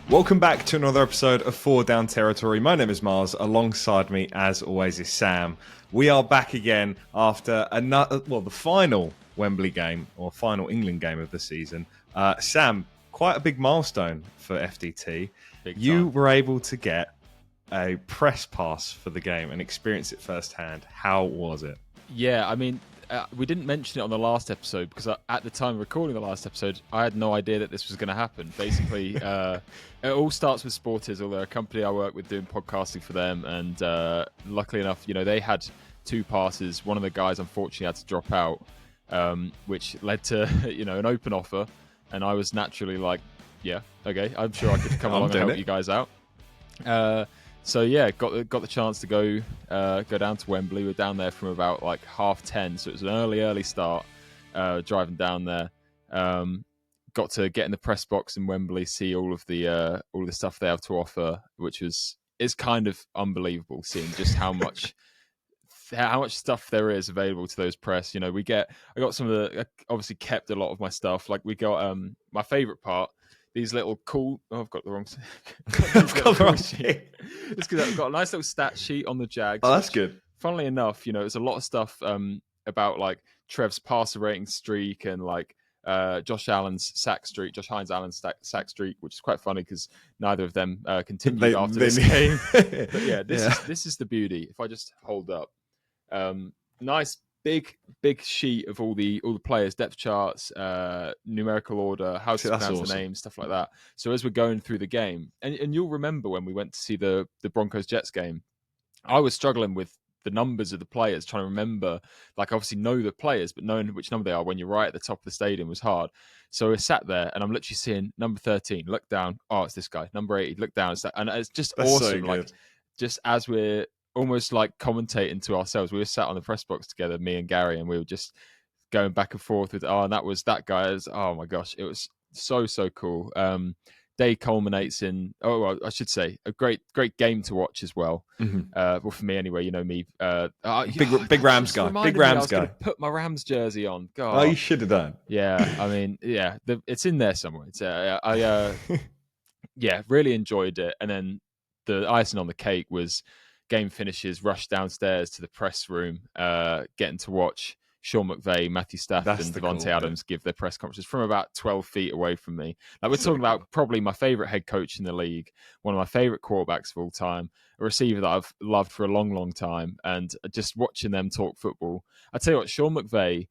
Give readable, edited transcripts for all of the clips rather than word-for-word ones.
Welcome back to another episode of Four Down Territory. My name is Mars. Alongside me, as always, is Sam. We are back again after the final Wembley game, or final England game of the season. Sam, quite a big milestone for FDT. You were able to get a press pass for the game and experience it firsthand. How was it? Yeah, I mean, we didn't mention it on the last episode because at the time of recording the last episode, I had no idea that this was going to happen. Basically, it all starts with Sportizzle. They're a company I work with doing podcasting for them. And luckily enough, they had two passes. One of the guys, unfortunately, had to drop out, which led to, an open offer. And I was naturally like, yeah, okay, I'm sure I could come along and help you guys out. So yeah, got the chance to go down to Wembley. We're down there from about like 10:30, so it was an early start. Driving down there, got to get in the press box in Wembley, see all of the stuff they have to offer, which is kind of unbelievable. Seeing just how much stuff there is available to those press. I got some of the obviously kept a lot of my stuff. Like we got my favorite part. These little cool... Oh, I've got the wrong... I've got the wrong sheet. It's because I've got a nice little stat sheet on the Jags. Oh, that's good. Funnily enough, there's a lot of stuff about like Trev's passer rating streak and like Josh Hines Allen's sack streak, which is quite funny because neither of them continued after this game. But yeah, this is the beauty. If I just hold up, nice big sheet of all the players, depth charts, numerical order, how to pronounce the names, stuff like that. So as we're going through the game, and you'll remember when we went to see the Broncos Jets game, I was struggling with the numbers of the players, trying to remember, like obviously know the players, but knowing which number they are when you're right at the top of the stadium was hard. So I sat there and I'm literally seeing number 13, look down, oh, it's this guy. Number 80, look down, and it's just That's awesome. So like just as we're almost like commentating to ourselves. We were sat on the press box together, me and Gary, and we were just going back and forth with, and that was that guy. Oh my gosh, it was so cool. Day culminates in, I should say, a great game to watch as well. Mm-hmm. Well, for me anyway, me. Big Rams guy. Big Rams guy. Put my Rams jersey on. God. Oh, you should have done. Yeah, I mean, yeah, it's in there somewhere. It's, yeah, really enjoyed it. And then the icing on the cake was game finishes, rush downstairs to the press room, getting to watch Sean McVay, Matthew Stafford, and Devontae Adams give their press conferences from about 12 feet away from me. Now, we're talking about probably my favorite head coach in the league, one of my favorite quarterbacks of all time, a receiver that I've loved for a long time, and just watching them talk football. I tell you what, Sean McVay,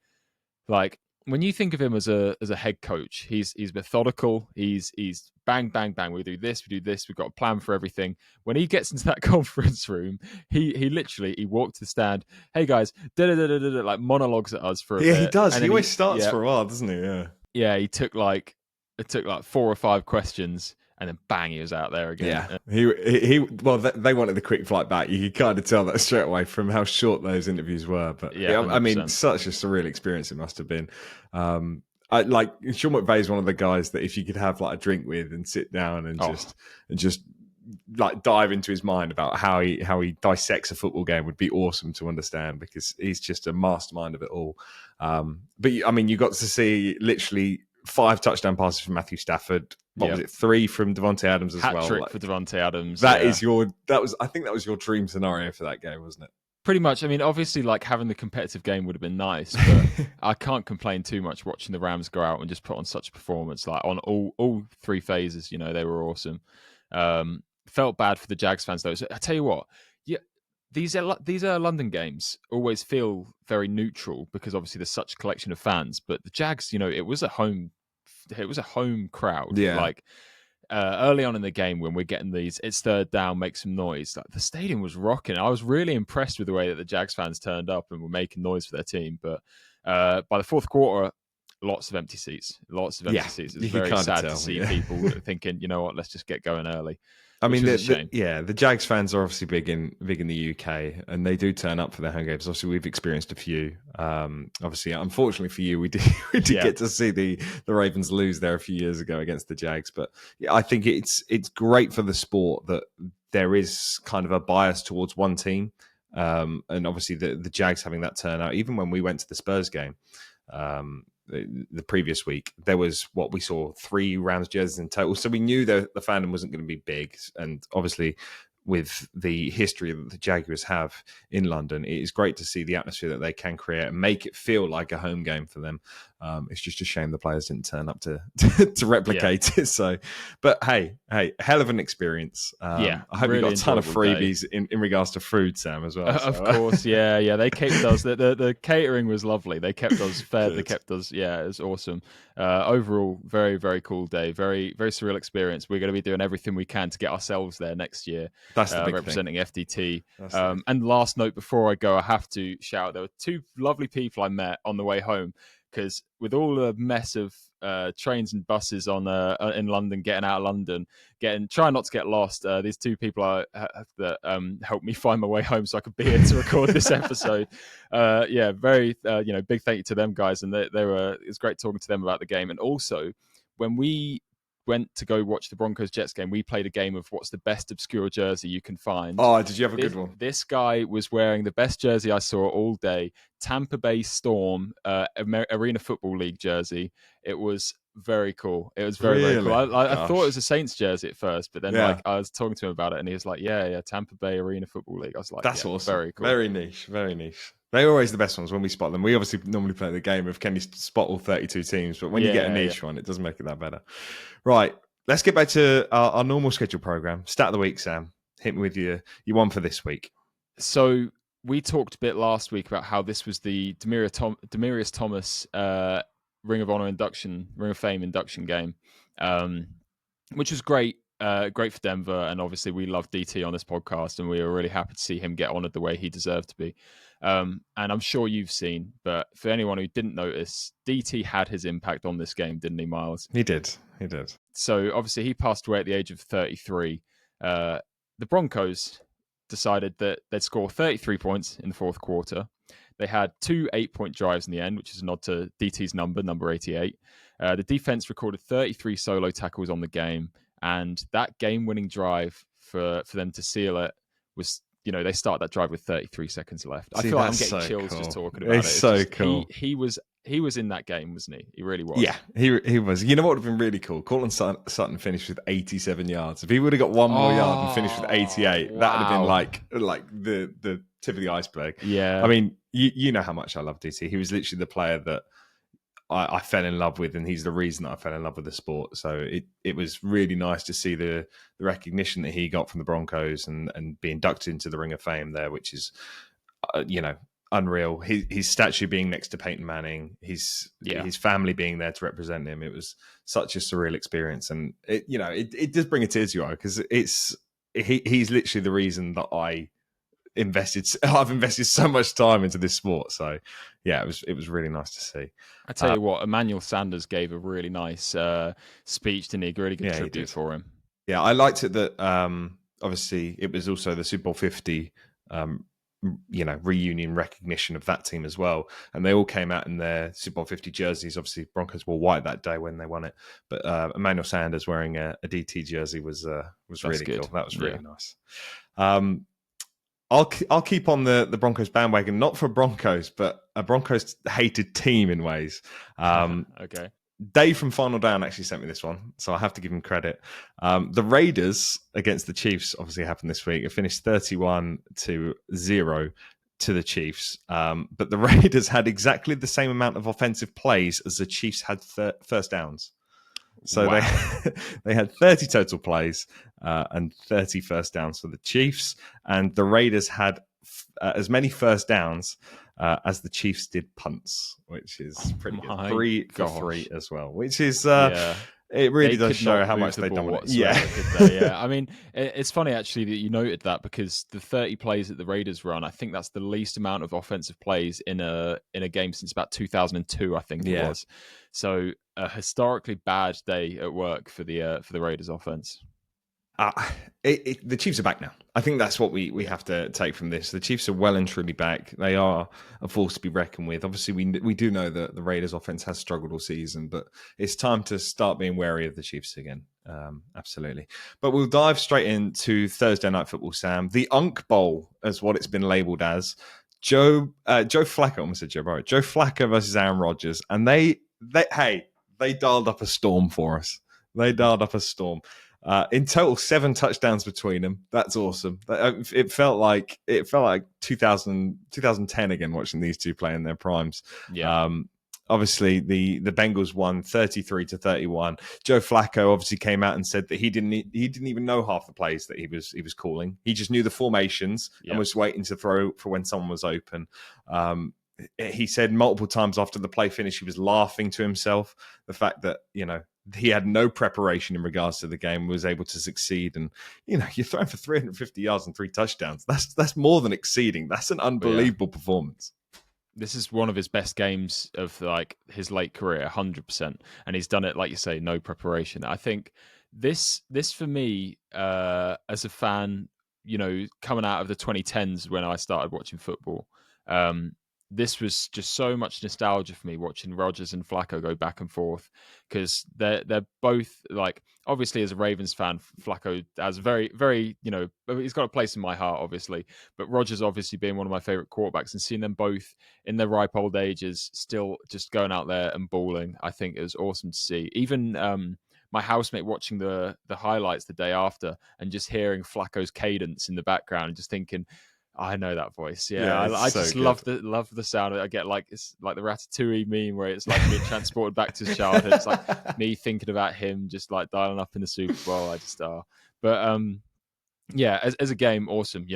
like, when you think of him as a head coach, he's methodical. He's bang. We do this. We've got a plan for everything. When he gets into that conference room, he literally walked to the stand. Hey guys, like monologues at us for a bit. Yeah, he does. He always starts for a while, doesn't he? Yeah. Yeah, he took like 4 or 5 questions. And then bang, he was out there again. Yeah, they wanted the quick flight back. You could kind of tell that straight away from how short those interviews were. But yeah, I mean, such a surreal experience it must have been. Sean McVay is one of the guys that if you could have like a drink with and sit down and just like dive into his mind about how he dissects a football game would be awesome to understand, because he's just a mastermind of it all. But I mean, you got to see literally 5 touchdown passes from Matthew Stafford. What was it? 3 from Devontae Adams as well. Hat-trick for Devontae Adams. I think that was your dream scenario for that game, wasn't it? Pretty much. I mean, obviously, like having the competitive game would have been nice, but I can't complain too much watching the Rams go out and just put on such a performance. Like on all 3 phases, they were awesome. Felt bad for the Jags fans though. So I tell you what, these London games always feel very neutral because obviously there's such a collection of fans. But the Jags, it was a home crowd. Yeah. Like early on in the game when we're getting these, it's third down, make some noise. Like the stadium was rocking. I was really impressed with the way that the Jags fans turned up and were making noise for their team. But by the fourth quarter, lots of empty seats. It was very sad to see people thinking, you know what, let's just get going early. I mean, the Jags fans are obviously big in the UK, and they do turn up for their home games. Obviously, we've experienced a few. Obviously, unfortunately for you, we did get to see the Ravens lose there a few years ago against the Jags. But yeah, I think it's great for the sport that there is kind of a bias towards one team, and obviously the Jags having that turnout. Even when we went to the Spurs game, the previous week, there was what we saw 3 Rams jerseys in total. So we knew that the fandom wasn't going to be big, and obviously, with the history that the Jaguars have in London, it is great to see the atmosphere that they can create and make it feel like a home game for them. It's just a shame the players didn't turn up to replicate it. So, but hey, hell of an experience. I hope really you got a ton of freebies in regards to food, Sam, as well. Of course, yeah. They kept us. The catering was lovely. They kept us fed. They kept us. Yeah, it was awesome. Overall, very, very cool day. Very, very surreal experience. We're going to be doing everything we can to get ourselves there next year. That's the big representing thing. FDT. And last note before I go, I have to shout. There were 2 lovely people I met on the way home, because with all the mess of trains and buses on in London, getting out of London, trying not to get lost, these 2 people that helped me find my way home so I could be here to record this episode. Very big thank you to them guys, and it was great talking to them about the game. And also, when we went to go watch the Broncos-Jets game, we played a game of what's the best obscure jersey you can find. Oh, did you have a good one? This guy was wearing the best jersey I saw all day, Tampa Bay Storm Arena Football League jersey. It was very cool. It was very, very cool. I thought it was a Saints jersey at first, but then I was talking to him about it, and he was like, yeah, Tampa Bay Arena Football League. I was like, that's awesome. Very cool. Very niche, very niche. They're always the best ones when we spot them. We obviously normally play the game of can you spot all 32 teams, but when you get a niche one, it doesn't make it that better. Right, let's get back to our normal schedule program. Stat of the week, Sam. Hit me with your one for this week. So we talked a bit last week about how this was the Demaryius Thomas Ring of Fame induction game, which was great. Great for Denver, and obviously we love DT on this podcast, and we were really happy to see him get honoured the way he deserved to be. And I'm sure you've seen, but for anyone who didn't notice, DT had his impact on this game, didn't he, Miles? He did. So obviously he passed away at the age of 33. The Broncos decided that they'd score 33 points in the fourth quarter. They had 2 8-point drives in the end, which is a nod to DT's number 88. The defense recorded 33 solo tackles on the game, and that game-winning drive for them to seal it was, they started that drive with 33 seconds left. I feel like I'm getting chills just talking about it. It's so cool. He was in that game, wasn't he? He really was. Yeah, he was. You know what would have been really cool? Cortland Sutton finished with 87 yards. If he would have got one more yard and finished with 88, that would have been like the tip of the iceberg. Yeah. I mean, you know how much I love DT. He was literally the player that I fell in love with, and he's the reason that I fell in love with the sport. So it was really nice to see the recognition that he got from the Broncos and be inducted into the Ring of Fame there, which is, unreal. His statue being next to Peyton Manning, his family being there to represent him. It was such a surreal experience, and it does bring a tear to your eye because he's literally the reason that I've invested so much time into this sport. So yeah, it was really nice to see. I tell you what, Emmanuel Sanders gave a really nice speech, didn't he? A really good tribute for him. Yeah, I liked it that obviously it was also the Super Bowl 50 reunion recognition of that team as well, and they all came out in their Super Bowl 50 jerseys. Obviously Broncos wore white that day when they won it, but Emmanuel Sanders wearing a DT jersey was really good. Cool. That was really nice. I'll keep on the Broncos bandwagon, not for Broncos, but a Broncos hated team in ways. Okay. Dave from Final Down actually sent me this one, so I have to give him credit. The Raiders against the Chiefs obviously happened this week. It finished 31-0 to the Chiefs, but the Raiders had exactly the same amount of offensive plays as the Chiefs had first downs. So they had 30 total plays and 30 first downs for the Chiefs, and the Raiders had as many first downs as the Chiefs did punts, which is pretty good. 3 for 3 as well, which is it really does show how much they dominate. Yeah. I mean, it's funny actually that you noted that, because the 30 plays that the Raiders run, I think that's the least amount of offensive plays in a game since about 2002, I think it was. So a historically bad day at work for the Raiders offense. The Chiefs are back now. I think that's what we have to take from this. The Chiefs are well and truly back. They are a force to be reckoned with. Obviously, we do know that the Raiders offense has struggled all season, but it's time to start being wary of the Chiefs again. Absolutely. But we'll dive straight into Thursday Night Football, Sam. The Unk Bowl, as what it's been labelled as. Joe Flacco, I almost said Joe Burrow. Joe Flacco versus Aaron Rodgers, and they they dialed up a storm for us. They dialed up a storm. In total, 7 touchdowns between them. That's awesome. It felt like 2010 again, watching these two play in their primes. Yeah. Obviously, the Bengals won 33-31. Joe Flacco obviously came out and said that he didn't even know half the plays that he was calling. He just knew the formations and was waiting to throw for when someone was open. He said multiple times after the play finish, he was laughing to himself. The fact that, he had no preparation in regards to the game, was able to succeed. And, you're throwing for 350 yards and 3 touchdowns. That's more than exceeding. That's an unbelievable performance. This is one of his best games of like his late career, 100%. And he's done it, like you say, no preparation. I think this for me, as a fan, coming out of the 2010s when I started watching football, this was just so much nostalgia for me, watching Rodgers and Flacco go back and forth, because they're both, like, obviously as a Ravens fan, Flacco has very, very, he's got a place in my heart, obviously, but Rodgers obviously being one of my favorite quarterbacks, and seeing them both in their ripe old ages still just going out there and balling, I think it was awesome to see. Even my housemate watching the highlights the day after and just hearing Flacco's cadence in the background and just thinking, I know that voice. Yeah, I just love the sound. I get like, it's like the Ratatouille meme where it's like being transported back to his childhood. It's like me thinking about him just like dialing up in the Super Bowl. I just but yeah, as a game, awesome.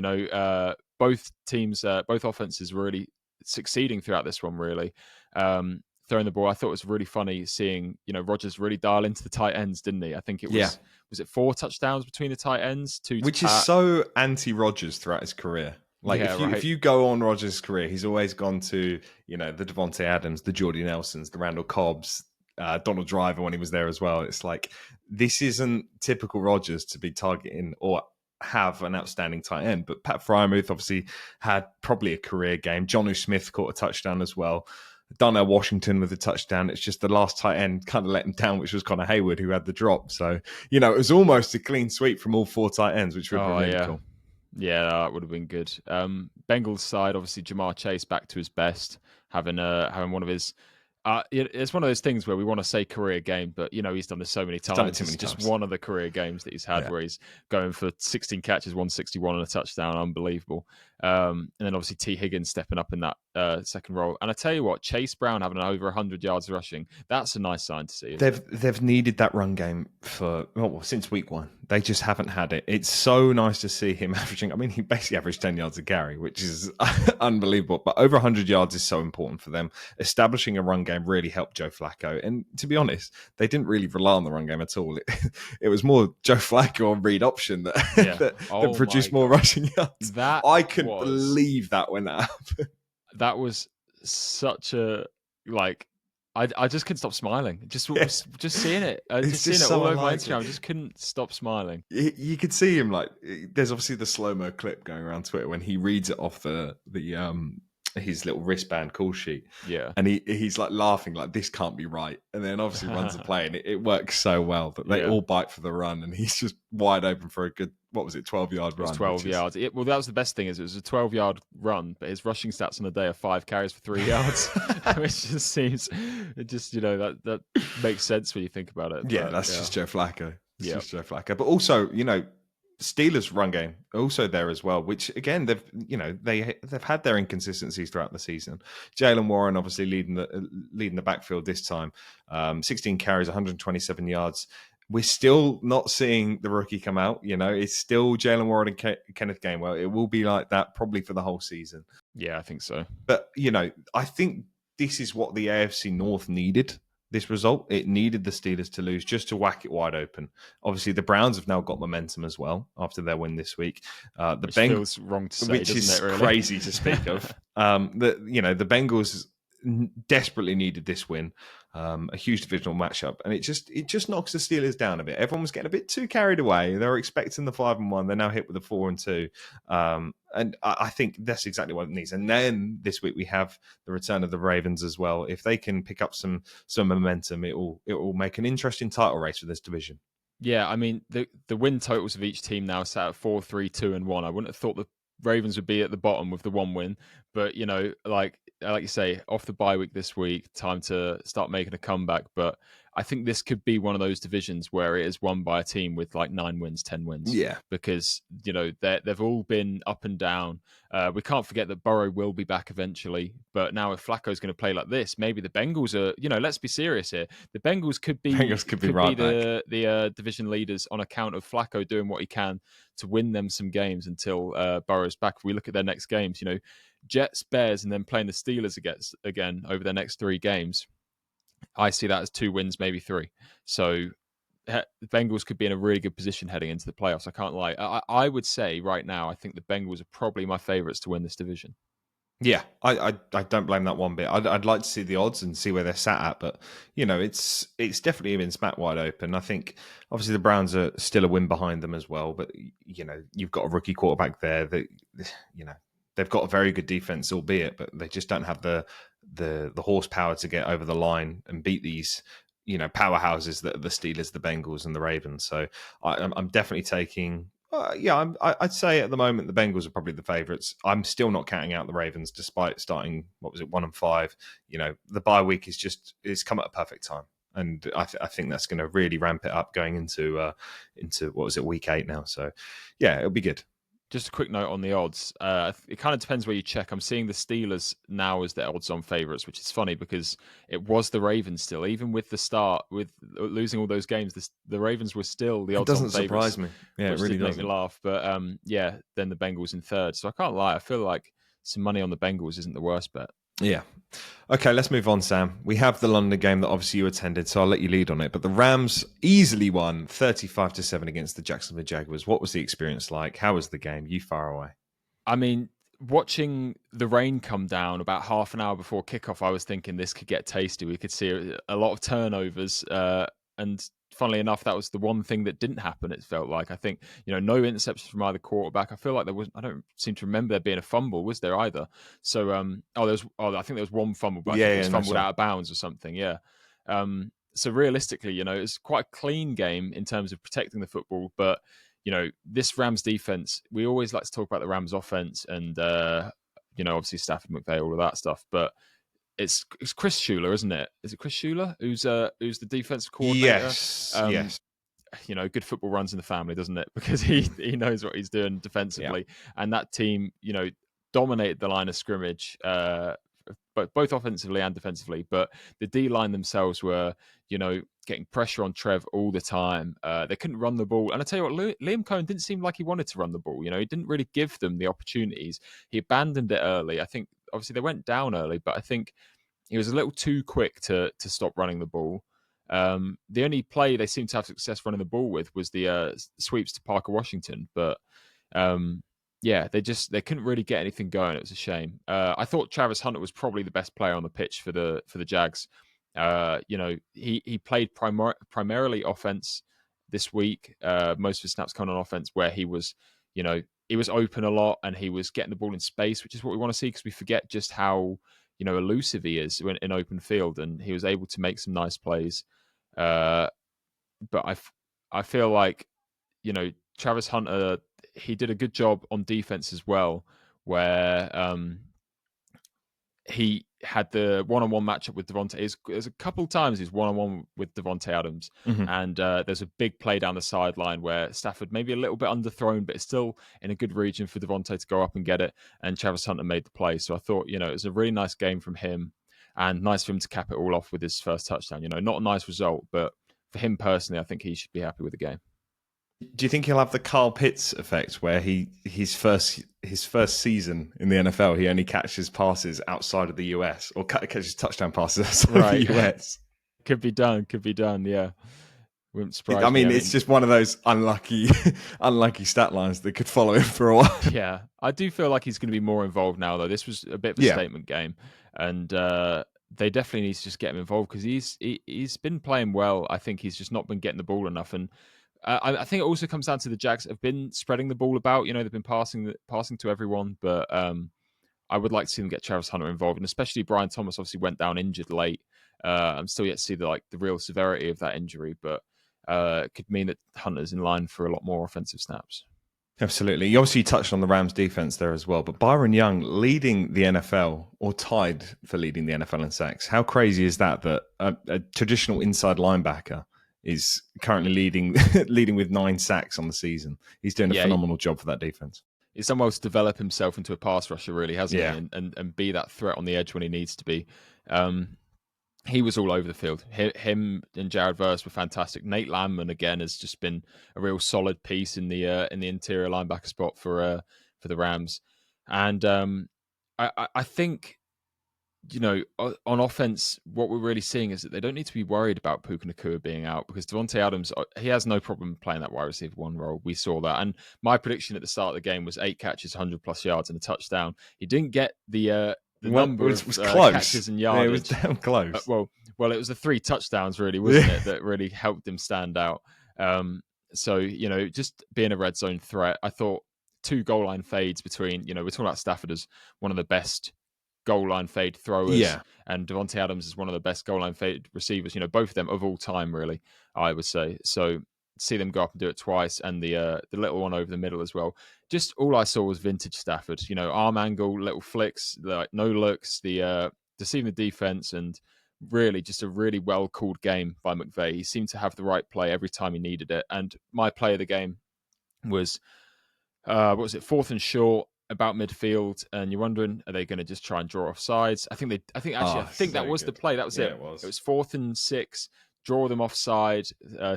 Both teams, both offenses really succeeding throughout this one. Really, throwing the ball. I thought it was really funny seeing Rodgers really dial into the tight ends, didn't he? I think it was was it 4 touchdowns between the tight ends, 2 which is so anti-Rodgers throughout his career. Like, if you go on Rodgers' career, he's always gone to, the Devontae Adams, the Jordy Nelsons, the Randall Cobbs, Donald Driver when he was there as well. It's like, this isn't typical Rodgers to be targeting or have an outstanding tight end. But Pat Freiermuth obviously had probably a career game. Jonnu Smith caught a touchdown as well. Darnell Washington with a touchdown. It's just the last tight end kind of let him down, which was Connor Hayward, who had the drop. So, it was almost a clean sweep from all 4 tight ends, which would be really cool. Yeah, that would have been good. Bengals side, obviously, Jamar Chase back to his best, having one of his. It's one of those things where we want to say career game, but he's done this so many times. It's just one of the career games that he's had where he's going for 16 catches, 161 and a touchdown. Unbelievable. And then obviously T. Higgins stepping up in that second role. And I tell you what, Chase Brown having over 100 yards rushing, that's a nice sign to see. They've needed that run game since week 1. They just haven't had it. It's so nice to see him averaging. I mean, he basically averaged 10 yards a carry, which is unbelievable. But over 100 yards is so important for them. Establishing a run game really helped Joe Flacco. And to be honest, they didn't really rely on the run game at all. It was more Joe Flacco on read option that produced more rushing yards. I couldn't believe that when that happened. That was such a, like, I just couldn't stop smiling. Just seeing it. Just seeing it all over my Instagram. I just couldn't stop smiling. You could see him, like, there's obviously the slow-mo clip going around Twitter when he reads it off his little wristband call sheet. Yeah. And he's like laughing, like, this can't be right. And then obviously runs the play, and it works so well that they all bite for the run, and he's just wide open for a good, 12-yard run? 12 yards. Well, that was the best thing, is it was a 12-yard run, but his rushing stats on the day are 5 carries for 3 yards, which just seems, that makes sense when you think about it. Yeah, that's just Joe Flacco. Just Joe Flacco. But also, Steelers run game also there as well, which again they've had their inconsistencies throughout the season. Jaylen Warren obviously leading the backfield this time, 16 carries, 127 yards. We're still not seeing the rookie come out. It's still Jaylen Warren and Kenneth Gainwell. It will be like that probably for the whole season. Yeah, I think so. But I think this is what the AFC North needed. This result, it needed the Steelers to lose just to whack it wide open. Obviously, the Browns have now got momentum as well after their win this week. Which feels wrong to say, which is really crazy to speak of. The Bengals desperately needed this win, a huge divisional matchup, and it just knocks the Steelers down a bit. Everyone was getting a bit too carried away. They were expecting the 5-1. They're now hit with a 4-2. And I think that's exactly what it needs. And then this week we have the return of the Ravens as well. If they can pick up some momentum, it will make an interesting title race for this division. Yeah, I mean, the win totals of each team now sat at 4-3, 2-1. I wouldn't have thought the Ravens would be at the bottom with the 1 win, but like you say, off the bye week this week, time to start making a comeback. But I think this could be one of those divisions where it is won by a team with like 9 wins, 10 wins. Yeah. Because, they've all been up and down. We can't forget that Burrow will be back eventually. But now if Flacco's going to play like this, maybe the Bengals are, let's be serious here. The Bengals could be the division leaders on account of Flacco doing what he can to win them some games until Burrow's back. If we look at their next games, Jets, Bears, and then playing the Steelers again over their next 3 games, I see that as 2 wins, maybe 3. So the Bengals could be in a really good position heading into the playoffs. I can't lie. I would say right now, I think the Bengals are probably my favourites to win this division. Yeah, I don't blame that one bit. I'd like to see the odds and see where they're sat at, but it's definitely been smack wide open. I think obviously the Browns are still a win behind them as well, but you've got a rookie quarterback there that they've got a very good defense, albeit, but they just don't have the horsepower to get over the line and beat these powerhouses that are the Steelers, the Bengals, and the Ravens. So I'm definitely taking. I'd say at the moment the Bengals are probably the favourites. I'm still not counting out the Ravens, despite starting 1-5. The bye week is come at a perfect time, and I think that's going to really ramp it up going into week 8 now. So yeah, it'll be good. Just a quick note on the odds. It kind of depends where you check. I'm seeing the Steelers now as the odds-on favourites, which is funny because it was the Ravens still. Even with the start, with losing all those games, the Ravens were still the odds-on favourites. It doesn't surprise me. Yeah, it really doesn't. Make me laugh. But then the Bengals in third. So I can't lie. I feel like some money on the Bengals isn't the worst bet. Yeah. Okay, let's move on, Sam. We have the London game that obviously you attended, so I'll let you lead on it. But the Rams easily won 35-7 against the Jacksonville Jaguars. What was the experience like? How was the game? You far away. I mean, watching the rain come down about half an hour before kickoff, I was thinking this could get tasty. We could see a lot of turnovers, and funnily enough, that was the one thing that didn't happen. It felt like, I think, no interceptions from either quarterback. I feel like I don't seem to remember there being a fumble, was there either? So, I think there was one fumble, but I think it was fumbled out of bounds or something. Yeah. So realistically, it's quite a clean game in terms of protecting the football, but this Rams defense, we always like to talk about the Rams offense and, obviously Stafford, McVay, all of that stuff, but it's Chris Shula, isn't it? Is it Chris Shula who's the defensive coordinator? Yes. Good football runs in the family, doesn't it? Because he knows what he's doing defensively, and that team, dominated the line of scrimmage, but both offensively and defensively. But the D line themselves were, getting pressure on Trev all the time. They couldn't run the ball, and I tell you what, Liam Cohen didn't seem like he wanted to run the ball. He didn't really give them the opportunities. He abandoned it early. I think obviously they went down early, but I think he was a little too quick to stop running the ball. The only play they seemed to have success running the ball with was the sweeps to Parker Washington, but they couldn't really get anything going. It was a shame. I thought Travis Hunter was probably the best player on the pitch for the Jags. He played primarily offense this week. Most of his snaps coming on offense, where he was, he was open a lot and he was getting the ball in space, which is what we want to see because we forget just how elusive he is when in open field, and he was able to make some nice plays. But I feel like Travis Hunter, he did a good job on defense as well, where he had the one-on-one matchup with Devontae. There's a couple of times he's one-on-one with Devontae Adams, and there's a big play down the sideline where Stafford maybe a little bit underthrown, but it's still in a good region for Devontae to go up and get it, and Travis Hunter made the play. So I thought, it was a really nice game from him, and nice for him to cap it all off with his first touchdown. Not a nice result, but for him personally, I think he should be happy with the game. Do you think he'll have the Kyle Pitts effect, where his first season in the NFL, he only catches passes outside of the US, or catches touchdown passes outside of the US? Could be done. Yeah, wouldn't surprise me. It's just one of those unlucky stat lines that could follow him for a while. Yeah, I do feel like he's going to be more involved now, though. This was a bit of a statement game, and they definitely need to just get him involved because he's been playing well. I think he's just not been getting the ball enough, and I think it also comes down to the Jags have been spreading the ball about. They've been passing to everyone, but I would like to see them get Travis Hunter involved, and especially Brian Thomas obviously went down injured late. I'm still yet to see the real severity of that injury, but it could mean that Hunter's in line for a lot more offensive snaps. Absolutely. You obviously touched on the Rams defense there as well, but Byron Young leading the NFL or tied for leading the NFL in sacks. How crazy is that a traditional inside linebacker is currently leading with 9 sacks on the season? He's doing a phenomenal job for that defense. He's almost developed himself into a pass rusher, really, hasn't he? And be that threat on the edge when he needs to be. He was all over the field. Him and Jared Verse were fantastic. Nate Landman again has just been a real solid piece in the interior linebacker spot for the Rams, and I think, you know, on offense, what we're really seeing is that they don't need to be worried about Puka Nacua being out, because Devontae Adams, he has no problem playing that wide receiver 1 role. We saw that. And my prediction at the start of the game was 8 catches, 100 plus yards and a touchdown. He didn't get the number of catches and yardage. Yeah, it was damn close. Well, it was the 3 touchdowns, really, wasn't it, that really helped him stand out. So, you know, just being a red zone threat, I thought 2 goal line fades between, you know, we're talking about Stafford as one of the best goal line fade throwers, and Devontae Adams is one of the best goal line fade receivers, you know, both of them of all time, really, I would say. So see them go up and do it twice, and the little one over the middle as well. Just all I saw was vintage Stafford, you know, arm angle, little flicks, like no looks, the deceiving the defense, and really just a really well called game by McVay. He seemed to have the right play every time he needed it. And my play of the game was, what was it, 4th and short, about midfield, and you're wondering, are they going to just try and draw off sides? I think that was the play. That was it. It was 4th and 6, draw them offside.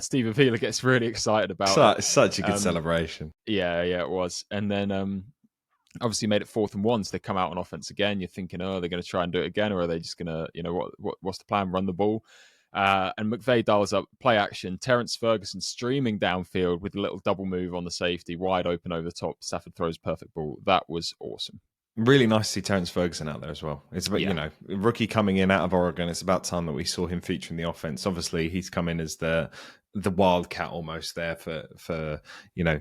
Steve Avila gets really excited about it. Such a good celebration. Yeah, it was. And then obviously made it 4th and 1, so they come out on offense again. You're thinking, oh, they're going to try and do it again, or are they just going to, you know, what's the plan? Run the ball. And McVay dials up play action. Terrence Ferguson streaming downfield with a little double move on the safety, wide open over the top. Stafford throws perfect ball. That was awesome. Really nice to see Terrence Ferguson out there as well. It's about, you know, rookie coming in out of Oregon. It's about time that we saw him featuring the offense. Obviously, he's come in as the wildcat almost there for you know,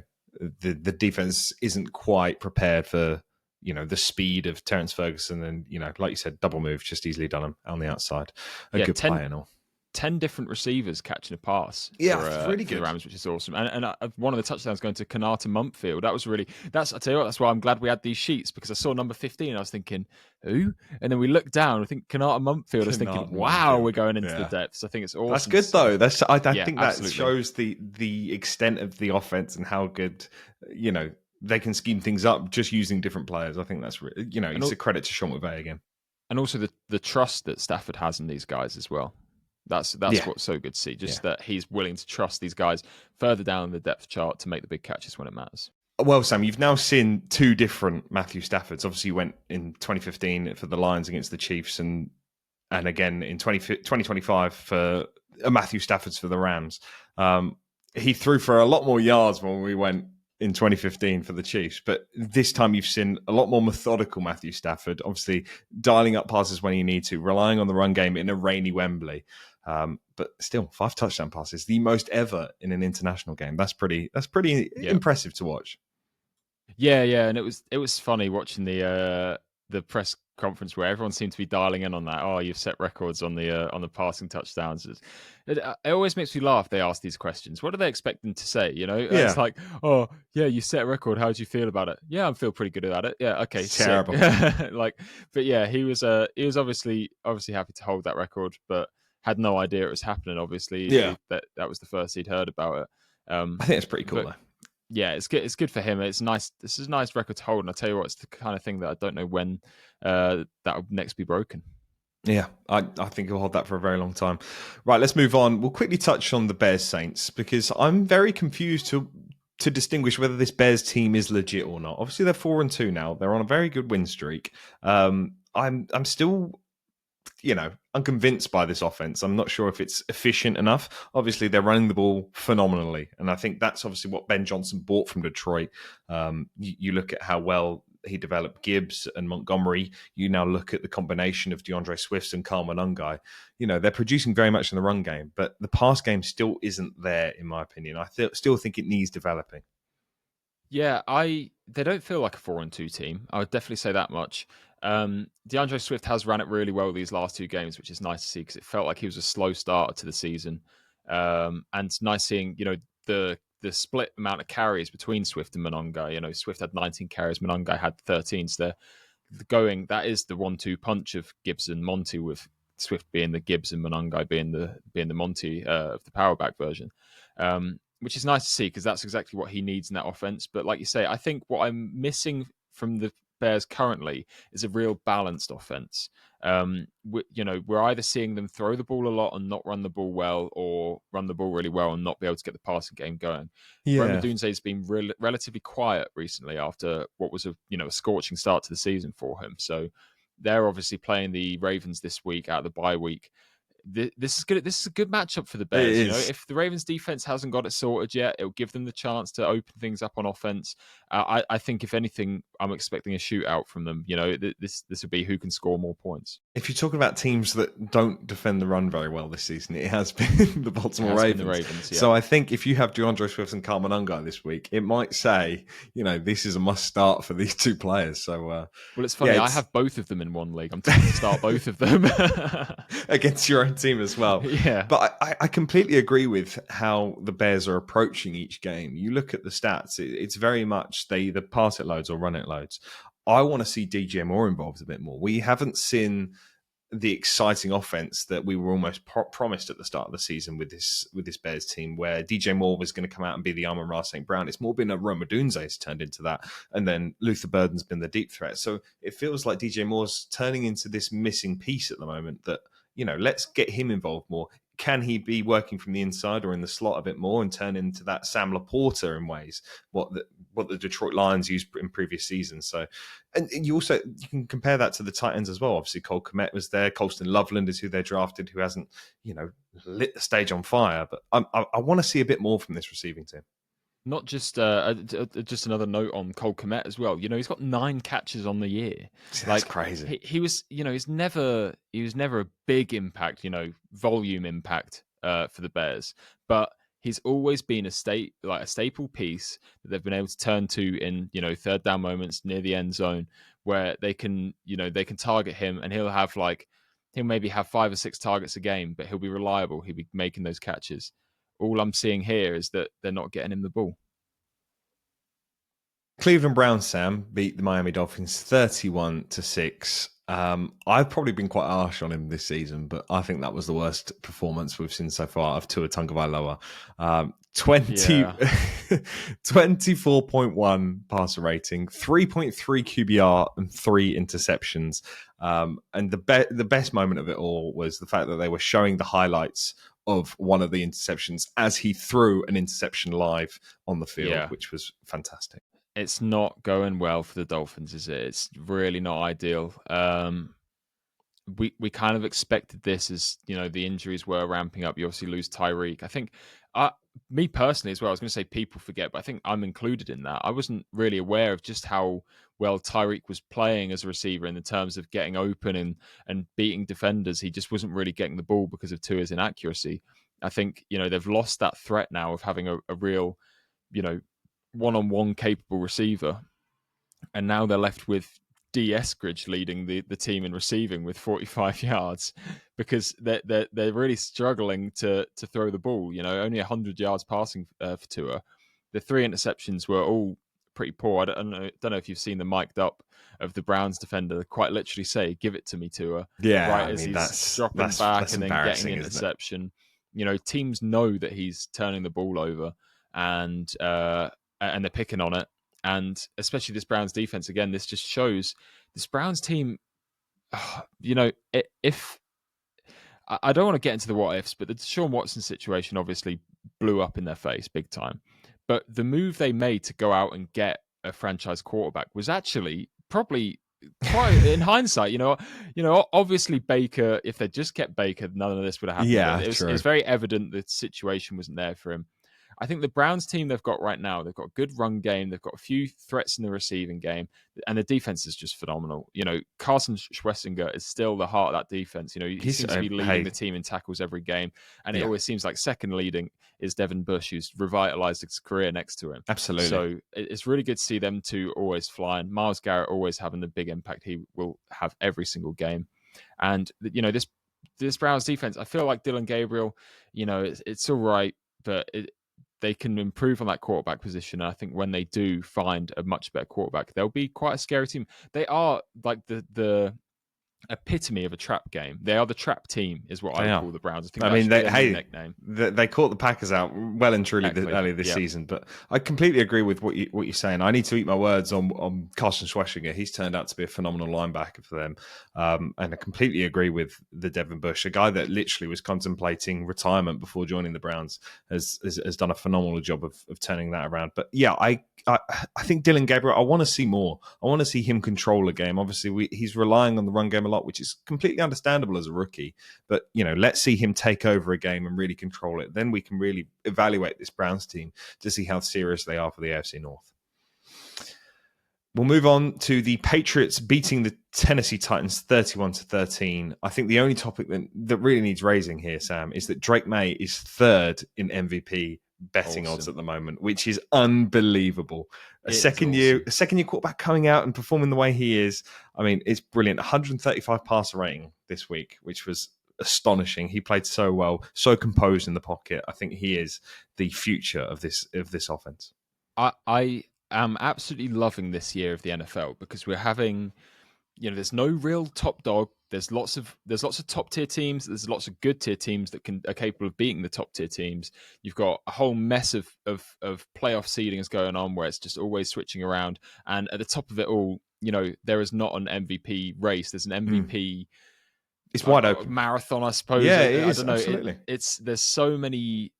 the defense isn't quite prepared for, you know, the speed of Terrence Ferguson, and, you know, like you said, double move just easily done on the outside. A good play and all. 10 different receivers catching a pass. Really good. For the Rams, which is awesome. And one of the touchdowns going to Kanata Mumpfield. That was really, I tell you what, that's why I'm glad we had these sheets, because I saw number 15 and I was thinking, who? And then we looked down, I think Kanata Mumpfield, I was thinking, wow, we're going into the depths. I think it's awesome. That's good though. I think that absolutely shows the extent of the offense and how good, you know, they can scheme things up just using different players. I think that's, you know, it's a credit to Sean McVay again. And also the trust that Stafford has in these guys as well. That's what's so good to see. Just that he's willing to trust these guys further down the depth chart to make the big catches when it matters. Well, Sam, you've now seen 2 different Matthew Staffords. Obviously, you went in 2015 for the Lions against the Chiefs, and again in 2025 for Matthew Stafford's for the Rams. He threw for a lot more yards when we went in 2015 for the Chiefs, but this time you've seen a lot more methodical Matthew Stafford, obviously dialing up passes when you need to, relying on the run game in a rainy Wembley. But still, 5 touchdown passes, the most ever in an international game. That's pretty impressive to watch. Yeah, and it was funny watching the press conference where everyone seemed to be dialing in on that. Oh, you've set records on the passing touchdowns. It always makes me laugh. They ask these questions. What are they expecting to say? You know, it's like, oh yeah, you set a record. How do you feel about it? Yeah, I feel pretty good about it. Yeah, okay, terrible. But yeah, he was obviously happy to hold that record, but had no idea it was happening. Obviously, that was the first he'd heard about it. I think it's pretty cool though. Yeah, it's good. It's good for him. It's nice. This is a nice record to hold. And I tell you what, it's the kind of thing that I don't know when that will next be broken. Yeah, I think he'll hold that for a very long time. Right, let's move on. We'll quickly touch on the Bears Saints, because I'm very confused to distinguish whether this Bears team is legit or not. Obviously, they're 4-2 now. They're on a very good win streak. I'm still, you know, unconvinced by this offense. I'm not sure if it's efficient enough. Obviously, they're running the ball phenomenally, and I think that's obviously what Ben Johnson bought from Detroit. You look at how well he developed Gibbs and Montgomery. You now look at the combination of DeAndre Swift and Carl Monungai. You know, they're producing very much in the run game, but the pass game still isn't there, in my opinion. I still think it needs developing. Yeah, they don't feel like a 4-2 team. I would definitely say that much. DeAndre Swift has ran it really well these last 2 games, which is nice to see, because it felt like he was a slow starter to the season. And nice seeing, you know, the the split amount of carries between Swift and Mononga. Swift had 19 carries, Mononga had 13. So that is the 1-2 punch of Gibbs and Monty, with Swift being the Gibbs and Mononga being the Monty of the power back version. Which is nice to see, because that's exactly what he needs in that offense. But like you say, I think what I'm missing from the Bears currently is a real balanced offense. We're either seeing them throw the ball a lot and not run the ball well, or run the ball really well and not be able to get the passing game going. Rome Odunze has been relatively quiet recently after what was a scorching start to the season for him. So they're obviously playing the Ravens this week out of the bye week. This is good. This is a good matchup for the Bears. If the Ravens defense hasn't got it sorted yet, it'll give them the chance to open things up on offense. I think, if anything, I'm expecting a shootout from them. This will be who can score more points. If you're talking about teams that don't defend the run very well this season, it has been the Baltimore Ravens. Yeah. So I think if you have DeAndre Swift and Kyle Mononga this week, it might say, this is a must start for these two players. So, well, it's funny. I have both of them in one league. I'm tempted to start both of them against your own team as well. Yeah, but I completely agree with how the Bears are approaching each game. You look at the stats; it's very much they either pass it loads or run it loads. I want to see DJ Moore involved a bit more. We haven't seen the exciting offense that we were almost promised at the start of the season with this Bears team, where DJ Moore was going to come out and be the Amon-Ra St. Brown. It's more been a Rome Odunze's turned into that, and then Luther Burden's been the deep threat. So it feels like DJ Moore's turning into this missing piece at the moment that, let's get him involved more. Can he be working from the inside or in the slot a bit more and turn into that Sam Laporta in ways, what the Detroit Lions used in previous seasons? So, and you can compare that to the tight ends as well. Obviously, Cole Kmet was there. Colston Loveland is who they drafted, who hasn't, lit the stage on fire. But I want to see a bit more from this receiving team. Not just just another note on Cole Kmet as well. He's got 9 catches on the year. That's crazy. He was, he's never a big impact, volume impact for the Bears, but he's always been a staple piece that they've been able to turn to in third down moments near the end zone, where they can target him, and he'll maybe have 5 or 6 targets a game, but he'll be reliable. He'll be making those catches. All I'm seeing here is that they're not getting him the ball. Cleveland Browns, Sam, beat the Miami Dolphins 31-6. I've probably been quite harsh on him this season, but I think that was the worst performance we've seen so far of Tua Tagovailoa. 24.1 passer rating, 3.3 QBR, and 3 interceptions. And the best moment of it all was the fact that they were showing the highlights of one of the interceptions as he threw an interception live on the field, which was fantastic. It's not going well for the Dolphins, is it? It's really not ideal. We kind of expected this as, the injuries were ramping up. You obviously lose Tyreek. I think, me personally as well, I was going to say people forget, but I think I'm included in that. I wasn't really aware of just how well Tyreek was playing as a receiver in the terms of getting open and beating defenders. He just wasn't really getting the ball because of Tua's inaccuracy. I think, they've lost that threat now of having a real, one-on-one capable receiver. And now they're left with D. Eskridge leading the team in receiving with 45 yards, because they're really struggling to throw the ball. Only 100 yards passing for Tua. The 3 interceptions were all pretty poor. I don't know if you've seen the mic'd up of the Browns defender quite literally say, "Give it to me, Tua." Yeah, right as he's dropping back and then getting an interception. Teams know that he's turning the ball over, and they're picking on it. And especially this Browns defense, again, this just shows this Browns team, if I don't want to get into the what ifs, but the Deshaun Watson situation obviously blew up in their face big time. But the move they made to go out and get a franchise quarterback was actually probably quite, in hindsight, obviously Baker, if they just kept Baker, none of this would have happened. Yeah, it was very evident the situation wasn't there for him. I think the Browns team they've got right now, they've got a good run game. They've got a few threats in the receiving game, and the defense is just phenomenal. Carson Schwessinger is still the heart of that defense. He seems to be leading the team in tackles every game, and it always seems like second leading is Devin Bush, who's revitalized his career next to him. Absolutely. So it's really good to see them two always flying. Myles Garrett always having the big impact he will have every single game, and this Browns defense, I feel like Dylan Gabriel, it's all right, but they can improve on that quarterback position. And I think when they do find a much better quarterback, they'll be quite a scary team. They are like the epitome of a trap game. They are the trap team, is what I would call the Browns. I think that should be their new nickname. They caught the Packers out well and truly earlier this season, but I completely agree with what you're saying. I need to eat my words on Carson Schwarzenegger. He's turned out to be a phenomenal linebacker for them, and I completely agree with the Devin Bush, a guy that literally was contemplating retirement before joining the Browns, has done a phenomenal job of turning that around. But yeah, I think Dylan Gabriel, I want to see more. I want to see him control a game. Obviously, he's relying on the run game a lot, which is completely understandable as a rookie. But, let's see him take over a game and really control it. Then we can really evaluate this Browns team to see how serious they are for the AFC North. We'll move on to the Patriots beating the Tennessee Titans 31-13. I think the only topic that really needs raising here, Sam, is that Drake May is third in MVP betting odds at the moment, which is unbelievable. A second year quarterback coming out and performing the way he is. I mean, it's brilliant. 135 passer rating this week, which was astonishing. He played so well, so composed in the pocket. I think he is the future of this offense. I am absolutely loving this year of the NFL because we're having, there's no real top dog. There's lots of top tier teams. There's lots of good tier teams that are capable of beating the top tier teams. You've got a whole mess of playoff seedings going on where it's just always switching around. And at the top of it all, there is not an MVP race. There's an MVP. It's wide open marathon, I suppose. Yeah, it is. I don't know. Absolutely. There's so many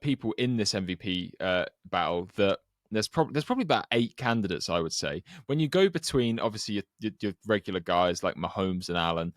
people in this MVP battle that. There's probably about 8 candidates, I would say. When you go between, obviously, your regular guys like Mahomes and Allen,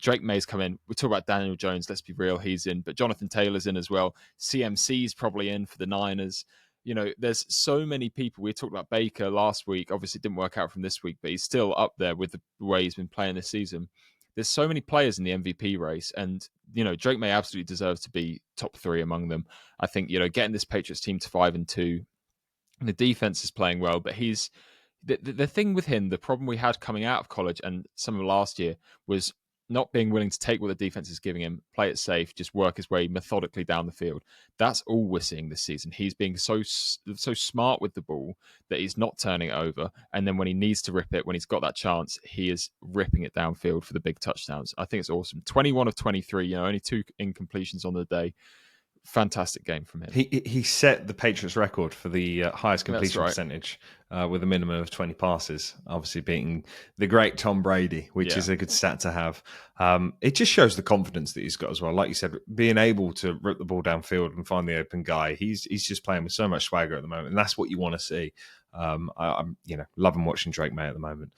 Drake May's come in. We talk about Daniel Jones, let's be real, he's in. But Jonathan Taylor's in as well. CMC's probably in for the Niners. There's so many people. We talked about Baker last week. Obviously, it didn't work out from this week, but he's still up there with the way he's been playing this season. There's so many players in the MVP race, and Drake May absolutely deserves to be top 3 among them. I think getting this Patriots team to 5-2. The defense is playing well, but he's the thing with him. The problem we had coming out of college and some of last year was not being willing to take what the defense is giving him, play it safe, just work his way methodically down the field. That's all we're seeing this season. He's being so smart with the ball that he's not turning it over, and then when he needs to rip it, when he's got that chance, he is ripping it downfield for the big touchdowns. I think it's awesome. 21 of 23. Only 2 incompletions on the day. Fantastic game from him. He set the Patriots record for the highest completion percentage with a minimum of 20 passes, obviously beating the great Tom Brady, which is a good stat to have. It just shows the confidence that he's got as well. Like you said, being able to rip the ball downfield and find the open guy, he's just playing with so much swagger at the moment, and that's what you want to see. I'm loving watching Drake May at the moment.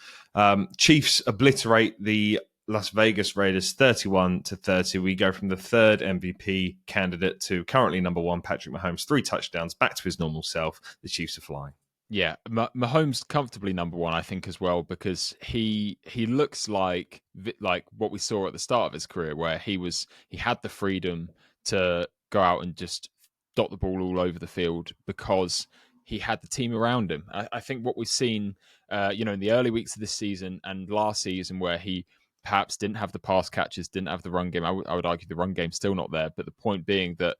Chiefs obliterate the Las Vegas Raiders 31-30. We go from the third MVP candidate to currently number 1, Patrick Mahomes. 3 touchdowns, back to his normal self. The Chiefs are flying. Yeah, Mahomes comfortably number 1, I think, as well, because he looks like what we saw at the start of his career, where he had the freedom to go out and just dot the ball all over the field because he had the team around him. I think what we've seen, in the early weeks of this season and last season, where he perhaps didn't have the pass catches, didn't have the run game. I would argue the run game's still not there. But the point being that,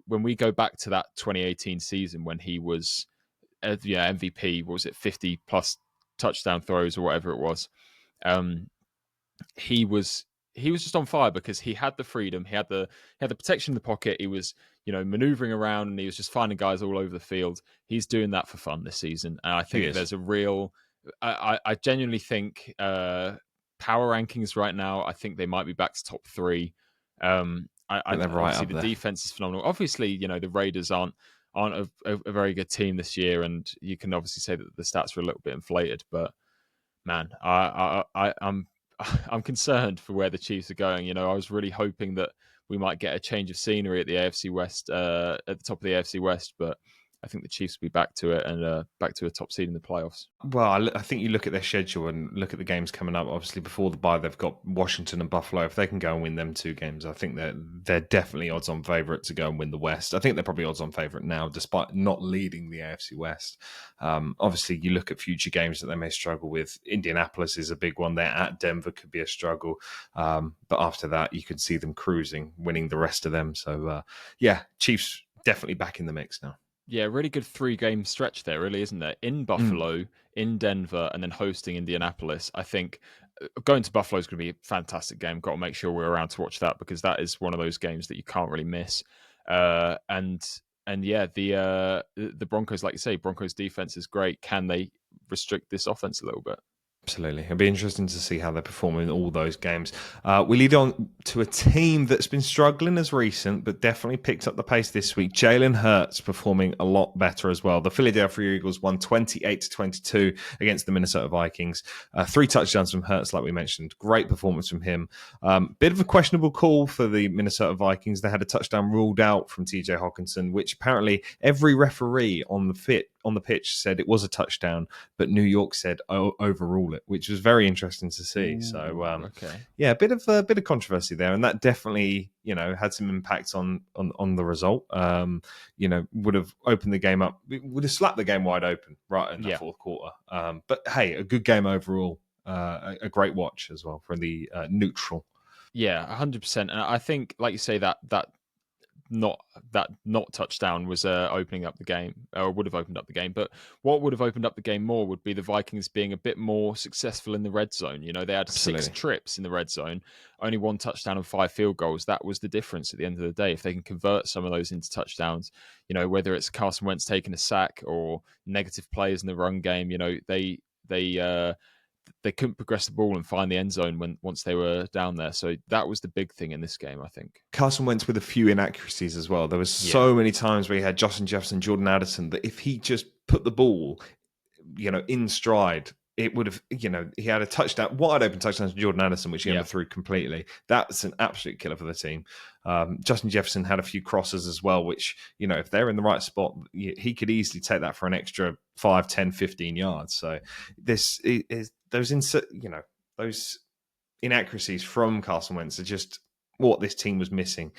when we go back to that 2018 season when he was MVP, what was it, 50 plus touchdown throws or whatever it was, he was just on fire because he had the freedom, he had the protection in the pocket, he was maneuvering around, and he was just finding guys all over the field. He's doing that for fun this season, and I think there's a real. I genuinely think. Power rankings right now, I think they might be back to top 3. The defense is phenomenal. Obviously, the Raiders aren't a very good team this year, and you can obviously say that the stats are a little bit inflated. But man, I'm concerned for where the Chiefs are going. I was really hoping that we might get a change of scenery at the AFC West, at the top of the AFC West, but I think the Chiefs will be back to it and back to a top seed in the playoffs. Well, I think you look at their schedule and look at the games coming up. Obviously, before the bye, they've got Washington and Buffalo. If they can go and win them 2 games, I think they're definitely odds-on favourite to go and win the West. I think they're probably odds-on favourite now, despite not leading the AFC West. Obviously, you look at future games that they may struggle with. Indianapolis is a big one. They're at Denver, could be a struggle. But after that, you could see them cruising, winning the rest of them. So, Chiefs definitely back in the mix now. Yeah, really good 3-game stretch there, really, isn't there? In Buffalo, in Denver, and then hosting Indianapolis. I think going to Buffalo is going to be a fantastic game. Got to make sure we're around to watch that, because that is one of those games that you can't really miss. And yeah, the Broncos, like you say, Broncos defense is great. Can they restrict this offense a little bit? Absolutely. It'll be interesting to see how they perform in all those games. We lead on to a team that's been struggling as recent, but definitely picked up the pace this week. Jalen Hurts performing a lot better as well. The Philadelphia Eagles won 28-22 against the Minnesota Vikings. 3 touchdowns from Hurts, like we mentioned. Great performance from him. Bit of a questionable call for the Minnesota Vikings. They had a touchdown ruled out from TJ Hockenson, which apparently every referee on the pitch said it was a touchdown, but New York said overrule it, which was very interesting to see. Yeah, a bit of controversy there, and that definitely had some impact on the result. Would have opened the game up, would have slapped the game wide open right in the fourth quarter. But hey, a good game overall, a great watch as well for the neutral. Yeah, 100%. And I think, like you say, that not touchdown was opening up the game, or would have opened up the game. But what would have opened up the game more would be the Vikings being a bit more successful in the red zone. They had Absolutely. 6 trips in the red zone, only 1 touchdown and 5 field goals. That was the difference at the end of the day. If they can convert some of those into touchdowns, whether it's Carson Wentz taking a sack or negative plays in the run game, they couldn't progress the ball and find the end zone once they were down there. So that was the big thing in this game, I think. Carson Wentz with a few inaccuracies as well. There was so many times where he had Justin Jefferson, Jordan Addison, that if he just put the ball, in stride, it would have, he had a touchdown, wide open touchdown to Jordan Addison, which he underthrew completely. That's an absolute killer for the team. Justin Jefferson had a few crosses as well, which, if they're in the right spot, he could easily take that for an extra 5, 10, 15 yards. So this is those inaccuracies from Carson Wentz are just what this team was missing.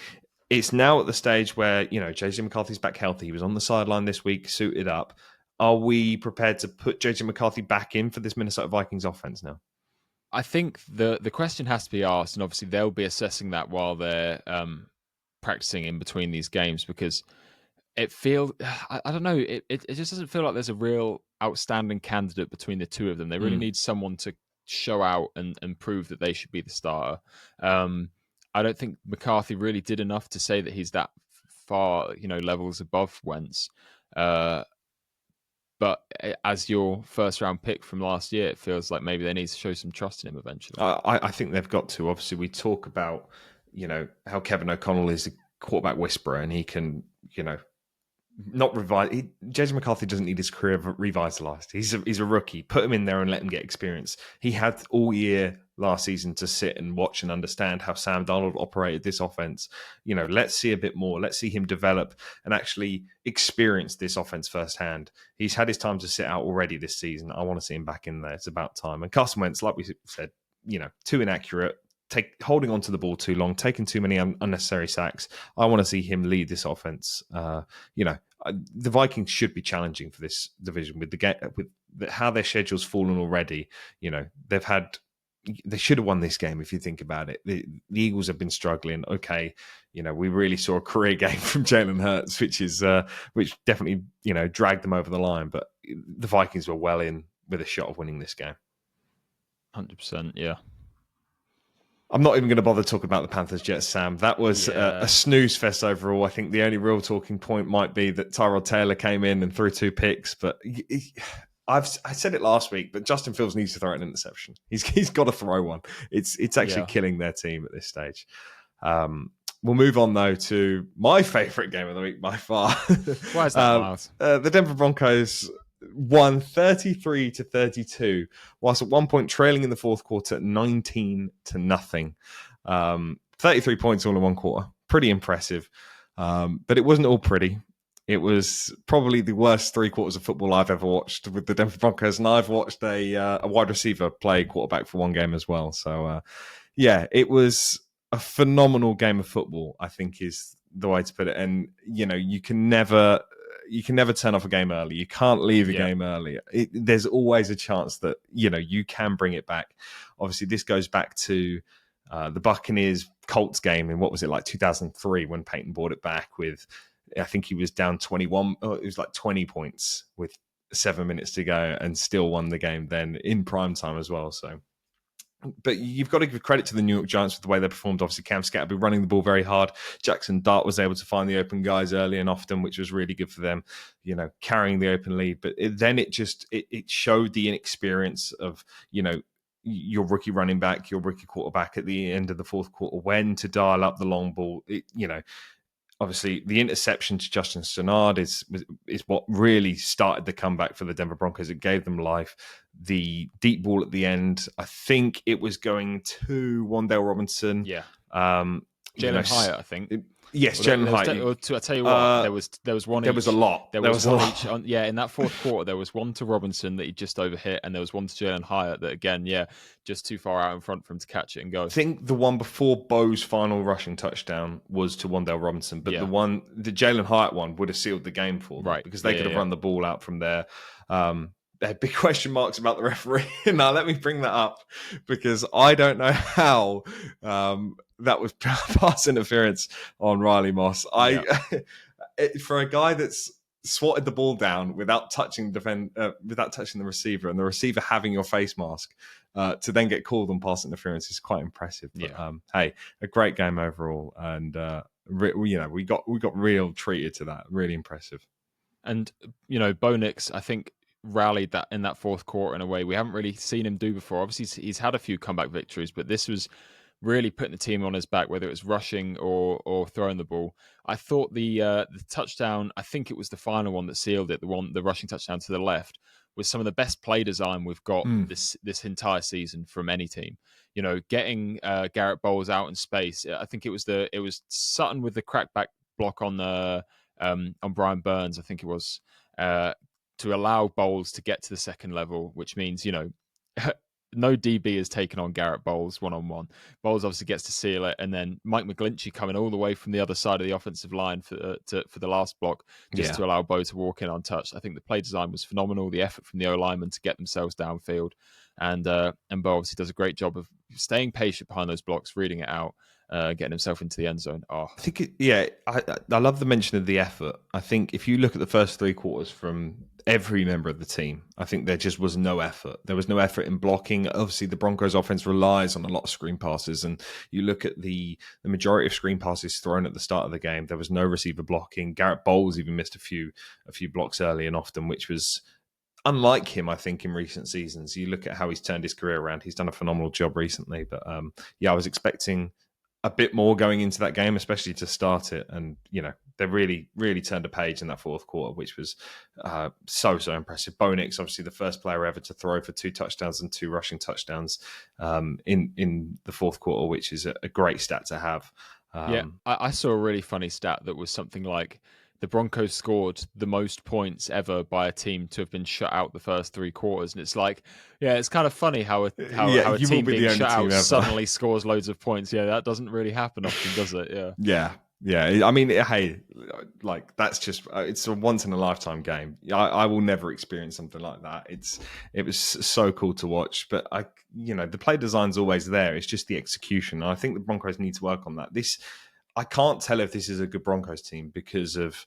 It's now at the stage where, JJ McCarthy's back healthy. He was on the sideline this week, suited up. Are we prepared to put JJ McCarthy back in for this Minnesota Vikings offense now? I think the question has to be asked, and obviously they'll be assessing that while they're practicing in between these games, because it feels, I don't know, it just doesn't feel like there's a real outstanding candidate between the two of them. They really need someone to show out and prove that they should be the starter. I don't think McCarthy really did enough to say that he's that far, levels above Wentz. But as your first round pick from last year, it feels like maybe they need to show some trust in him eventually. I think they've got to. Obviously, we talk about, how Kevin O'Connell is a quarterback whisperer, and he can, not revise. JJ McCarthy doesn't need his career revitalized. He's a rookie. Put him in there and let him get experience. He had all year last season to sit and watch and understand how Sam Darnold operated this offense. Let's see a bit more. Let's see him develop and actually experience this offense firsthand. He's had his time to sit out already this season. I want to see him back in there. It's about time. And Carson Wentz, like we said, too inaccurate. Holding on to the ball too long, taking too many unnecessary sacks. I want to see him lead this offense. The Vikings should be challenging for this division with how their schedule's fallen already. They should have won this game if you think about it. The Eagles have been struggling. Okay, we really saw a career game from Jalen Hurts, which definitely dragged them over the line. But the Vikings were well in with a shot of winning this game. 100%, yeah. I'm not even going to bother talking about the Panthers-Jets, Sam. That was a snooze fest overall. I think the only real talking point might be that Tyrod Taylor came in and threw 2 picks. But I said it last week, but Justin Fields needs to throw an interception. He's got to throw one. It's actually killing their team at this stage. We'll move on, though, to my favourite game of the week by far. Why is that, Miles? The Denver Broncos won 33-32, whilst at one point trailing in the fourth quarter 19-0. 33 points all in one quarter. Pretty impressive. But it wasn't all pretty. It was probably the worst 3 quarters of football I've ever watched with the Denver Broncos, and I've watched a wide receiver play quarterback for one game as well. So, it was a phenomenal game of football, I think is the way to put it. And, you can never turn off a game early. You can't leave a game early. There's always a chance that, you can bring it back. Obviously, this goes back to the Buccaneers-Colts game in, what was it, like 2003 when Peyton brought it back with I think he was down 21. Oh, it was like 20 points with 7 minutes to go and still won the game then in prime time as well. So, but you've got to give credit to the New York Giants with the way they performed. Obviously, Cam Scatterby running the ball very hard. Jackson Dart was able to find the open guys early and often, which was really good for them, carrying the open lead. But then it showed the inexperience of, your rookie running back, your rookie quarterback at the end of the fourth quarter, when to dial up the long ball. Obviously, the interception to Justin Stannard is what really started the comeback for the Denver Broncos. It gave them life. The deep ball at the end, I think it was going to Wan'Dale Robinson. Yeah. Jalen Hyatt, I think. Yes, Jalen Hyatt. I tell you what, there was one. There was a lot. There was one each. In that fourth quarter, there was one to Robinson that he just overhit, and there was one to Jalen Hyatt that, again, just too far out in front for him to catch it and go. I think the one before Bo's final rushing touchdown was to Wan'Dale Robinson, but the Jalen Hyatt one would have sealed the game for them, right? Because they could have run the ball out from there. They had big question marks about the referee. Now, let me bring that up because I don't know how that was pass interference on Riley Moss. For a guy that's swatted the ball down without touching the receiver, and the receiver having your face mask, to then get called on pass interference is quite impressive. But, hey, a great game overall, and we got real treated to that. Really impressive. And Bo Nix, I think, rallied that in that fourth quarter in a way we haven't really seen him do before. Obviously, he's had a few comeback victories, but this was really putting the team on his back, whether it was rushing or throwing the ball. I thought the touchdown, I think it was the final one that sealed it, the rushing touchdown to the left, was some of the best play design we've got this entire season from any team. Getting Garrett Bowles out in space. I think it was Sutton with the crackback block on Brian Burns. I think it was. To allow Bowles to get to the second level, which means, no DB has taken on Garrett Bowles one-on-one. Bowles obviously gets to seal it, and then Mike McGlinchey coming all the way from the other side of the offensive line for the last block, to allow Bo to walk in untouched. I think the play design was phenomenal, the effort from the O-linemen to get themselves downfield, and Bo obviously does a great job of staying patient behind those blocks, reading it out, getting himself into the end zone. I think, I love the mention of the effort. I think if you look at the first three quarters from every member of the team, I think there just was no effort. There was no effort in blocking. Obviously, the Broncos offense relies on a lot of screen passes, and you look at the majority of screen passes thrown at the start of the game, there was no receiver blocking. Garrett Bowles even missed a few blocks early and often, which was unlike him, I think, in recent seasons. You look at how he's turned his career around. He's done a phenomenal job recently, but I was expecting a bit more going into that game, especially to start it. And, they really, really turned a page in that fourth quarter, which was so impressive. Bo Nix, obviously the first player ever to throw for 2 touchdowns and 2 rushing touchdowns in the fourth quarter, which is a great stat to have. I saw a really funny stat that was something like the Broncos scored the most points ever by a team to have been shut out the first 3 quarters. And it's like, it's kind of funny how a team being shut out suddenly scores loads of points. Yeah, that doesn't really happen often, does it? Yeah. I mean, hey, like that's just, it's a once in a lifetime game. I will never experience something like that. It was so cool to watch, but the play design's always there. It's just the execution. And I think the Broncos need to work on that. I can't tell if this is a good Broncos team because of,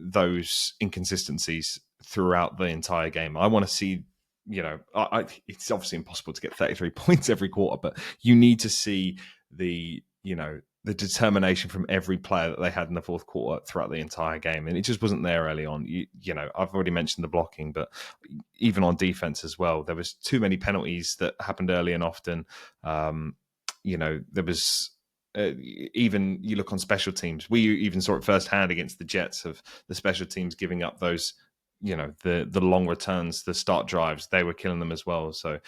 those inconsistencies throughout the entire game. I want to see, it's obviously impossible to get 33 points every quarter, but you need to see the determination from every player that they had in the fourth quarter throughout the entire game. And it just wasn't there early on. I've already mentioned the blocking, but even on defense as well, there was too many penalties that happened early and often. There was... even you look on special teams, we even saw it firsthand against the Jets of the special teams giving up those, the long returns, the start drives, they were killing them as well. So,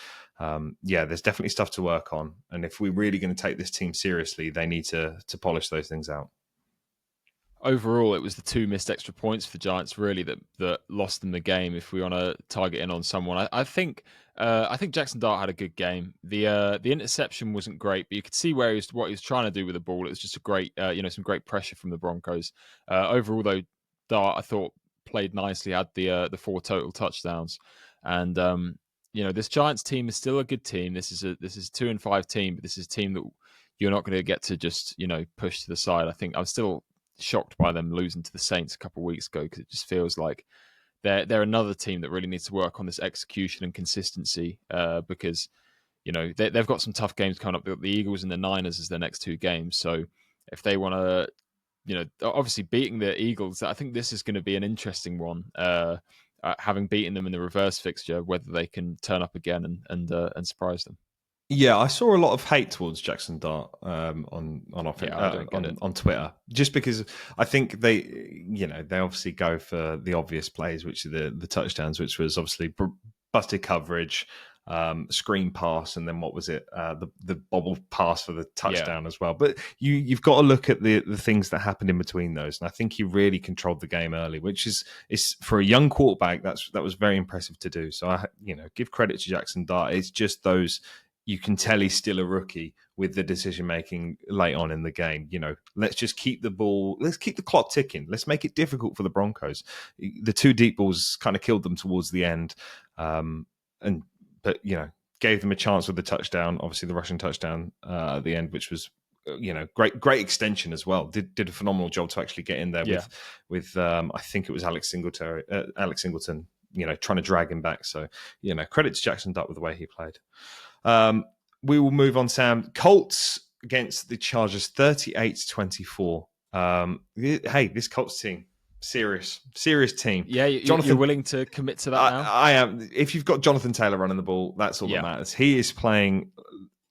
there's definitely stuff to work on. And if we're really going to take this team seriously, they need to polish those things out. Overall, it was the 2 missed extra points for the Giants really that lost them the game. If we want to target in on someone, I think Jackson Dart had a good game. The interception wasn't great, but you could see what he was trying to do with the ball. It was just a great, some great pressure from the Broncos. Overall, though, Dart I thought played nicely, had the 4 total touchdowns, and this Giants team is still a good team. This is a 2-5 team, but this is a team that you're not going to get to just push to the side. I think I'm still shocked by them losing to the Saints a couple of weeks ago, because it just feels like they're another team that really needs to work on this execution and consistency, because they've got some tough games coming up. They've got the Eagles and the Niners as their next two games. So if they want to, obviously beating the Eagles, I think this is going to be an interesting one. Having beaten them in the reverse fixture, whether they can turn up again and surprise them. Yeah, I saw a lot of hate towards Jackson Dart on on Twitter, just because I think they obviously go for the obvious plays, which are the touchdowns, which was obviously busted coverage, screen pass, and then what was it? The bobble pass for the touchdown as well. But you've got to look at the things that happened in between those, and I think he really controlled the game early, which is for a young quarterback that was very impressive to do. So I give credit to Jackson Dart. It's just those. You can tell he's still a rookie with the decision making late on in the game. Let's just keep the ball. Let's keep the clock ticking. Let's make it difficult for the Broncos. The two deep balls kind of killed them towards the end, but gave them a chance with the touchdown. Obviously, the rushing touchdown at the end, which was great extension as well. Did a phenomenal job to actually get in there with I think it was Alex Singleton. Trying to drag him back. So credit to Jackson Dart with the way he played. We will move on, Sam. Colts against the Chargers, 38-24. Hey, this Colts team, serious team. Yeah, you're willing to commit to that now? I am. If you've got Jonathan Taylor running the ball, that's all that matters. He is playing.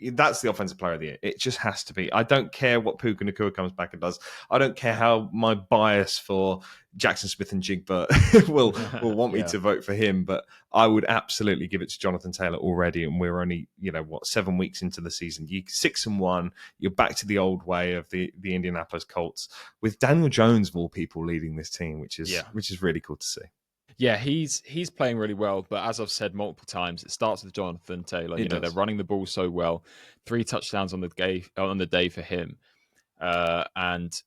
That's the offensive player of the year. It just has to be. I don't care what Puka Nacua comes back and does. I don't care how my bias for Jackson Smith and Jigba will want me to vote for him, but I would absolutely give it to Jonathan Taylor already. And we're only 7 weeks into the season. 6-1. You're back to the old way of the Indianapolis Colts with Daniel Jones of all people leading this team, which is really cool to see. Yeah, he's playing really well, but as I've said multiple times, it starts with Jonathan Taylor. They're running the ball so well. 3 touchdowns on the day for him, and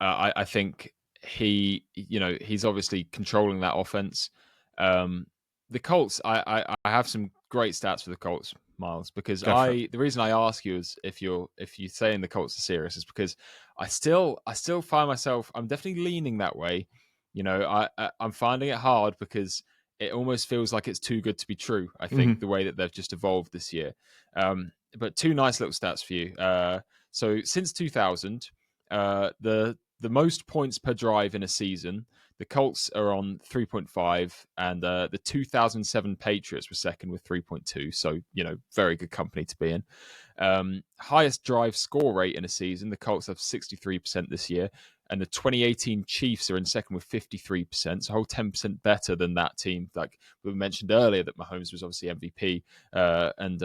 I think he's obviously controlling that offense. The Colts, I have some great stats for the Colts, Miles, because the reason I ask you is if you're saying the Colts are serious is because I still find myself, I'm definitely leaning that way. I'm finding it hard because it almost feels like it's too good to be true. I think the way that they've just evolved this year. But 2 nice little stats for you. So since 2000, the most points per drive in a season, the Colts are on 3.5, and the 2007 Patriots were second with 3.2. So, very good company to be in. Highest drive score rate in a season, the Colts have 63% this year. And the 2018 Chiefs are in second with 53%, so a whole 10% better than that team. Like we mentioned earlier, that Mahomes was obviously MVP and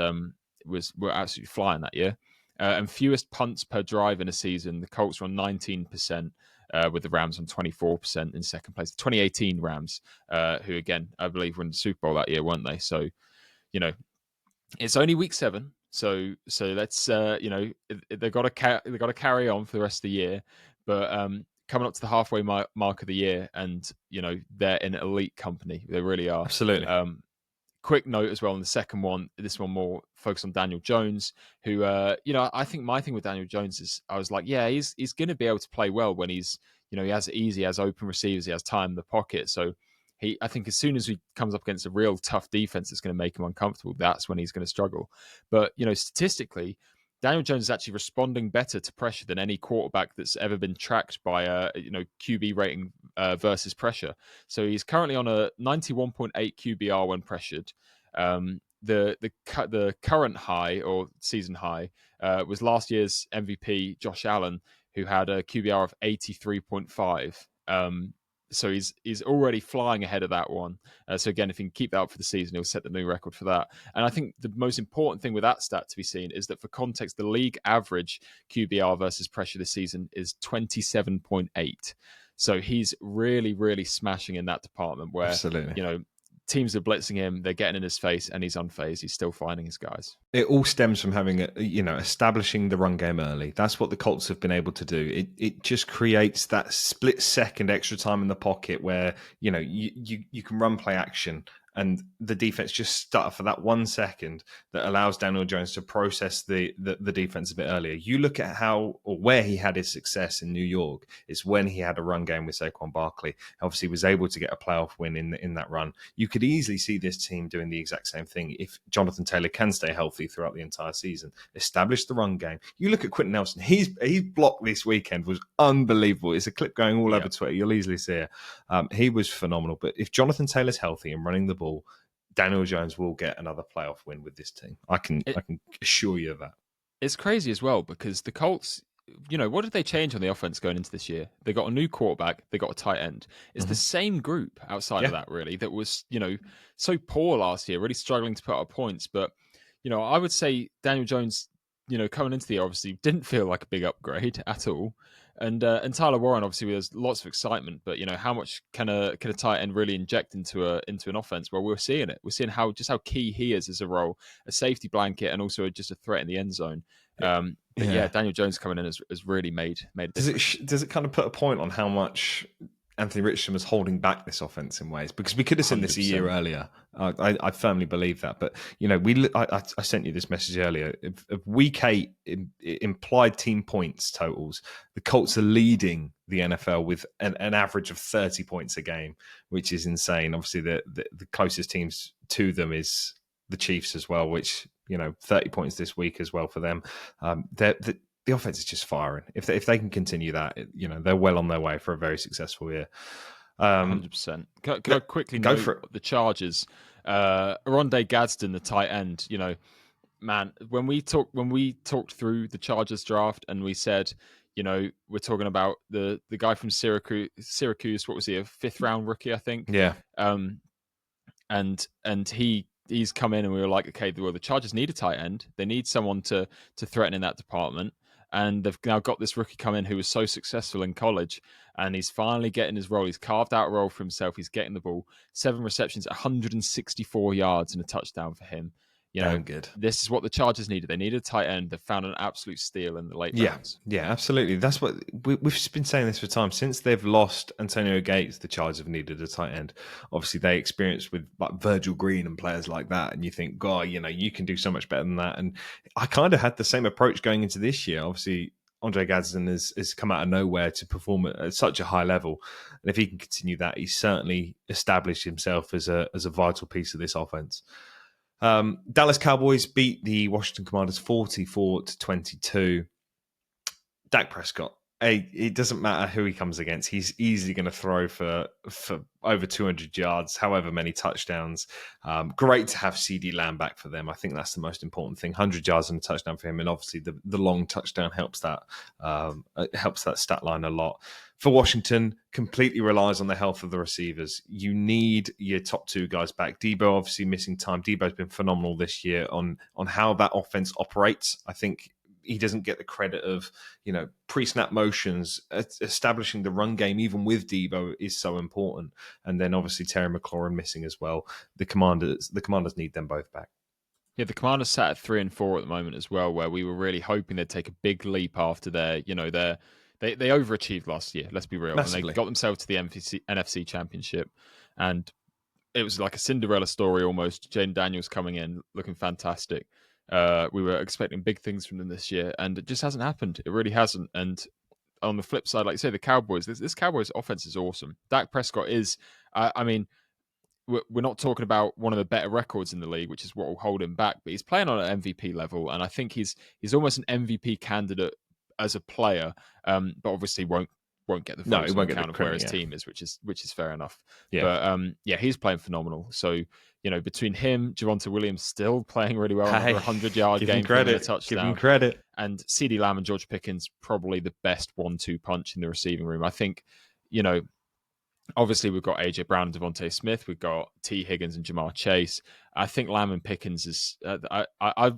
were absolutely flying that year. And fewest punts per drive in a season, the Colts were on 19%, with the Rams on 24% in second place. The 2018 Rams, who again I believe were in the Super Bowl that year, weren't they? So, it's only week 7. So let's they've got to carry on for the rest of the year. But coming up to the halfway mark of the year, and they're in elite company. They really are. Absolutely. Quick note as well on the second one. This one more focused on Daniel Jones, who I think my thing with Daniel Jones is I was like, yeah, he's going to be able to play well when he's he has open receivers, he has time in the pocket. So I think as soon as he comes up against a real tough defense that's going to make him uncomfortable, that's when he's going to struggle. But statistically, Daniel Jones is actually responding better to pressure than any quarterback that's ever been tracked by a QB rating versus pressure. So he's currently on a 91.8 QBR when pressured. The current high or season high was last year's MVP Josh Allen, who had a QBR of 83.5. So he's already flying ahead of that one. So again, if he can keep that up for the season, he'll set the new record for that. And I think the most important thing with that stat to be seen is that for context, the league average QBR versus pressure this season is 27.8. So he's really, really smashing in that department where, absolutely, teams are blitzing him, they're getting in his face, and he's unfazed. He's still finding his guys. It all stems from having establishing the run game early. That's what the Colts have been able to do. It just creates that split second extra time in the pocket where you can run play action and the defense just stutter for that 1 second that allows Daniel Jones to process the defense a bit earlier. You look at how or where he had his success in New York. It's when he had a run game with Saquon Barkley. Obviously, was able to get a playoff win in that run. You could easily see this team doing the exact same thing if Jonathan Taylor can stay healthy throughout the entire season. Establish the run game. You look at Quentin Nelson. His block this weekend was unbelievable. It's a clip going all over Twitter. You'll easily see it. He was phenomenal. But if Jonathan Taylor's healthy and running the ball, Daniel Jones will get another playoff win with this team. I can assure you of that. It's crazy as well because the Colts, what did they change on the offense going into this year? They got a new quarterback, they got a tight end. It's the same group outside of that, really, that was, so poor last year, really struggling to put up points. But, I would say Daniel Jones, coming into the year, obviously didn't feel like a big upgrade at all. And Tyler Warren, obviously, there's lots of excitement, but how much can a tight end really inject into an offense? Well, we're seeing it. We're seeing how key he is as a role, a safety blanket, and also just a threat in the end zone. Daniel Jones coming in has really made a difference. Does it kind of put a point on how much Anthony Richardson was holding back this offense in ways? Because we could have seen this a year earlier. I firmly believe that. But, I sent you this message earlier. If week 8 implied team points totals, the Colts are leading the NFL with an average of 30 points a game, which is insane. Obviously, the closest teams to them is the Chiefs as well, which, 30 points this week as well for them. The offense is just firing. If they can continue that, they're well on their way for a very successful year. 100%. Can I quickly go note for it? The Chargers? Rondé Gadsden, the tight end. Man, when we talked through the Chargers draft, and we said, we're talking about the guy from Syracuse. What was he? A 5th round rookie, I think. Yeah. And he's come in, and we were like, okay, well, the Chargers need a tight end. They need someone to threaten in that department. And they've now got this rookie come in who was so successful in college, and he's finally getting his role. He's carved out a role for himself. He's getting the ball. 7 receptions, 164 yards, and a touchdown for him. Damn good. This is what the Chargers needed. They needed a tight end. They found an absolute steal in the late rounds. Yeah, absolutely. That's what we've been saying this for time. Since they've lost Antonio Gates, the Chargers have needed a tight end. Obviously, they experienced with like Virgil Green and players like that, and you think, God, you can do so much better than that. And I kind of had the same approach going into this year. Obviously, Andre Gadsden has come out of nowhere to perform at such a high level, and if he can continue that, he's certainly established himself as a vital piece of this offense. Dallas Cowboys beat the Washington Commanders 44-22. Dak Prescott. It doesn't matter who he comes against. He's easily going to throw for over 200 yards, however many touchdowns. Great to have CeeDee Lamb back for them. I think that's the most important thing. 100 yards and a touchdown for him, and obviously the long touchdown helps that stat line a lot. For Washington, completely relies on the health of the receivers. You need your top 2 guys back. Debo obviously missing time. Debo's been phenomenal this year on how that offense operates. I think he doesn't get the credit of, pre-snap motions. Establishing the run game, even with Debo, is so important. And then obviously Terry McLaurin missing as well. The Commanders need them both back. Yeah, the Commanders sat at 3-4 at the moment as well, where we were really hoping they'd take a big leap after they overachieved last year. Let's be real. Massively. And they got themselves to the NFC Championship, and it was like a Cinderella story almost. Jaden Daniels coming in, looking fantastic. We were expecting big things from them this year, and it just hasn't happened. It really hasn't. And on the flip side, like you say, the Cowboys, this Cowboys offense is awesome. Dak Prescott is, we're not talking about one of the better records in the league, which is what will hold him back, but he's playing on an MVP level, and I think he's almost an MVP candidate as a player, but obviously won't get the votes on account of where his team is, which is fair enough. Yeah. But he's playing phenomenal. So between him, Javonte Williams still playing really well, over 100-yard game, credit, a touchdown. Give him credit. And CeeDee Lamb and George Pickens probably the best 1-2 punch in the receiving room. I think obviously we've got AJ Brown and Devontae Smith. We've got T. Higgins and Jamar Chase. I think Lamb and Pickens is.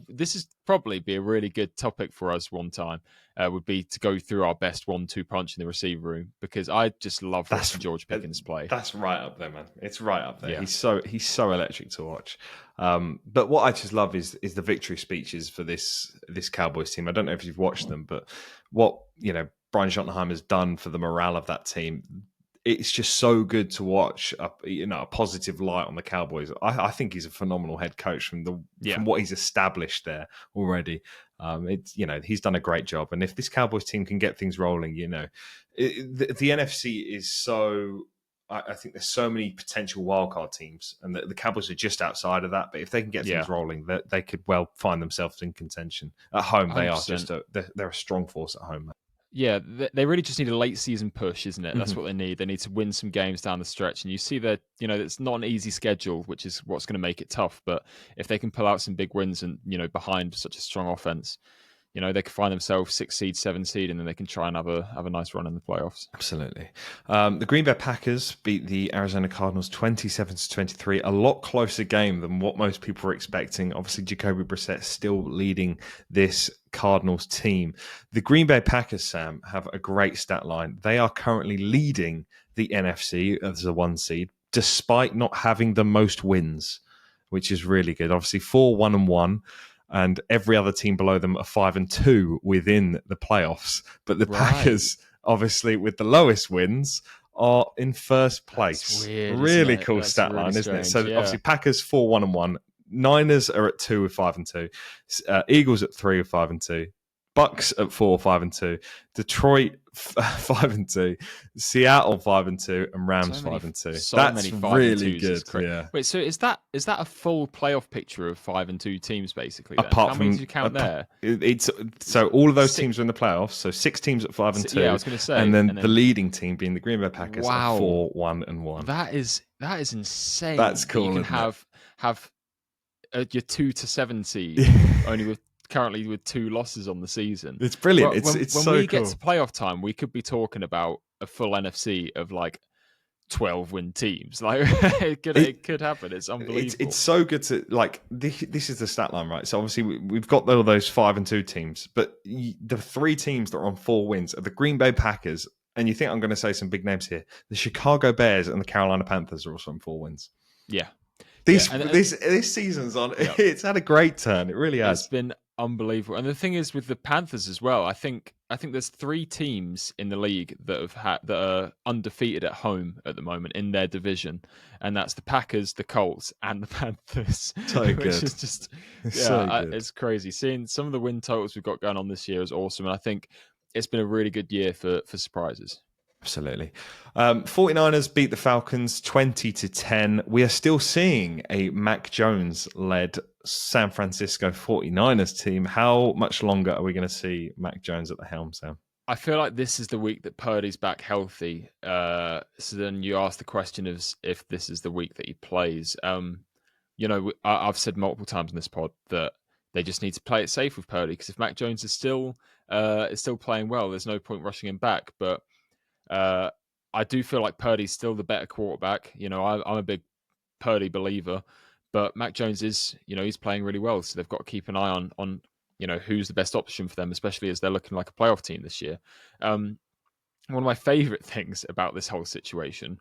This is probably be a really good topic for us one time. Would be to go through our best 1-2 punch in the receiver room, because I just love watching George Pickens play. That's right up there, man. It's right up there. Yeah. He's so electric to watch. But what I just love is the victory speeches for this Cowboys team. I don't know if you've watched them, but what Brian Schottenheimer has done for the morale of that team. it's just so good to watch a positive light on the Cowboys. I think he's a phenomenal head coach from what he's established there already. He's done a great job, and if this Cowboys team can get things rolling, the NFC is so. I think there's so many potential wildcard teams, and the Cowboys are just outside of that. But if they can get things rolling, they could well find themselves in contention. At home, 100%. They are just they're a strong force at home. Yeah, they really just need a late season push, isn't it? That's what they need. They need to win some games down the stretch. And you see that, it's not an easy schedule, which is what's going to make it tough. But if they can pull out some big wins and, behind such a strong offense, they could find themselves 6 seed, 7 seed, and then they can try and have a nice run in the playoffs. Absolutely. The Green Bay Packers beat the Arizona Cardinals 27-23. A lot closer game than what most people were expecting. Obviously, Jacoby Brissett still leading this Cardinals team. The Green Bay Packers, Sam, have a great stat line. They are currently leading the NFC as a 1 seed, despite not having the most wins, which is really good. Obviously, 4-1-1. And every other team below them are 5-2 within the playoffs. But the Packers, obviously, with the lowest wins, are in first place. That's weird, really cool stat line, isn't it? So obviously, Packers 4-1-1. Niners are at 2 with 5-2. Eagles at 3 with 5-2. Bucks at 4-5-2. Detroit 5-2. Seattle 5-2, and Rams 5-2. That's really good. Yeah. Wait, so is that a full playoff picture of 5-2 teams basically? Then? Apart How many do you count there? So all of those teams are in the playoffs. So 6 teams at 5-2. Yeah, I was going to say, and then the leading team being the Green Bay Packers at 4-1-1. That is insane. That's cool. You can have your 2 to 7 seed only currently with 2 losses on the season. It's brilliant. When so we cool. get to playoff time, we could be talking about a full NFC of like 12 win teams. Like it could happen. It's unbelievable. It's so good to this is the stat line, right? So obviously we've got all those 5-2 teams, but the 3 teams that are on 4 wins are the Green Bay Packers, and you think I'm going to say some big names here. The Chicago Bears and the Carolina Panthers are also on 4 wins. Yeah. This season's on. Yeah. It's had a great turn. It really has. It's been unbelievable. And the thing is with the Panthers as well, I think there's 3 teams in the league that are undefeated at home at the moment in their division, and that's the Packers, the Colts, and the Panthers. So good. Which is just it's crazy. Seeing some of the win totals we've got going on this year is awesome, and I think it's been a really good year for surprises. Absolutely. 49ers beat the Falcons 20-10. We are still seeing a Mac Jones-led San Francisco 49ers team. How much longer are we going to see Mac Jones at the helm, Sam? I feel like this is the week that Purdy's back healthy. So then you ask the question of if this is the week that he plays. I've said multiple times in this pod that they just need to play it safe with Purdy, because if Mac Jones is still playing well, there's no point rushing him back. But I do feel like Purdy's still the better quarterback. I'm a big Purdy believer, but Mac Jones is, he's playing really well. So they've got to keep an eye on who's the best option for them, especially as they're looking like a playoff team this year. One of my favorite things about this whole situation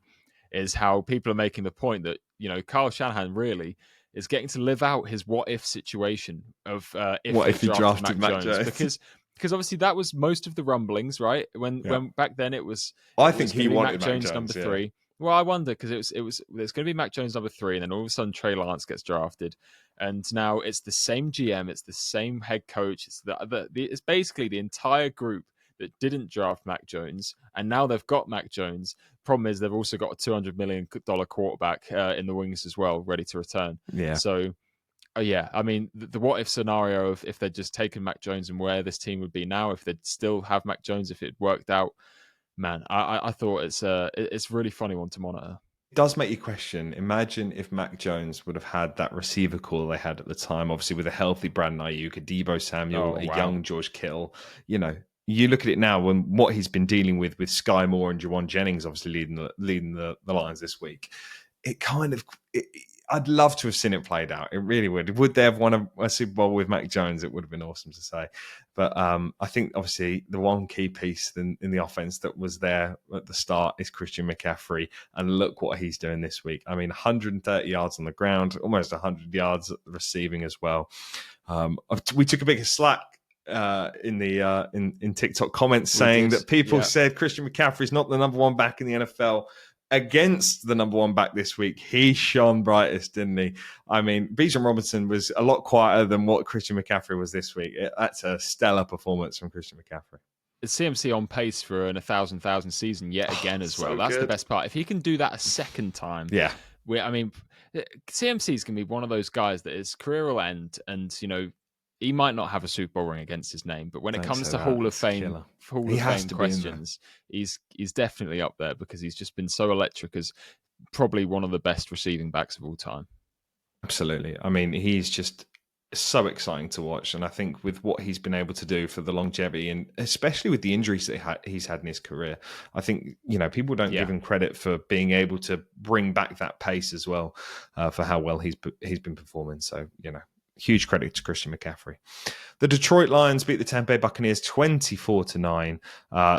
is how people are making the point that, Kyle Shanahan really is getting to live out his what if situation of if he drafted Mac Jones. Because obviously that was most of the rumblings, right? When back then it was. I think he wanted Mac Jones number 3. Yeah. Well, I wonder, because there's going to be Mac Jones number 3, and then all of a sudden Trey Lance gets drafted, and now it's the same GM, it's the same head coach, it's basically the entire group that didn't draft Mac Jones, and now they've got Mac Jones. Problem is they've also got a $200 million quarterback in the wings as well, ready to return. Yeah. So. I mean, the what if scenario of if they'd just taken Mac Jones and where this team would be now, if they'd still have Mac Jones, if it worked out, man, I thought it's a really funny one to monitor. It does make you question. Imagine if Mac Jones would have had that receiver core they had at the time, obviously with a healthy Brandon Ayuk, a Deebo Samuel, young George Kittle. You look at it now, when what he's been dealing with Sky Moore and Juwan Jennings, obviously leading the Lions this week. It kind of. I'd love to have seen it played out. It really would. Would they have won a Super Bowl with Mac Jones? It would have been awesome to say. But I think, obviously, the one key piece in the offense that was there at the start is Christian McCaffrey. And look what he's doing this week. I mean, 130 yards on the ground, almost 100 yards receiving as well. We took a bit of slack in TikTok comments saying that people said Christian McCaffrey is not the number one back in the NFL. Against the number one back this week, he shone brightest, didn't he? I mean, Bijan Robinson was a lot quieter than what Christian McCaffrey was this week. That's a stellar performance from Christian McCaffrey. CMC on pace for an 1,000 season yet again as well. That's good. The best part. If he can do that a second time, CMC is going to be one of those guys that his career will end, and he might not have a Super Bowl ring against his name, but when it comes to Hall of Fame questions, he's definitely up there because he's just been so electric as probably one of the best receiving backs of all time. Absolutely. I mean, he's just so exciting to watch, and I think with what he's been able to do for the longevity, and especially with the injuries that he's had in his career, I think people don't give him credit for being able to bring back that pace as well, for how well he's been performing. So huge credit to Christian McCaffrey. The Detroit Lions beat the Tampa Bay Buccaneers 24-9.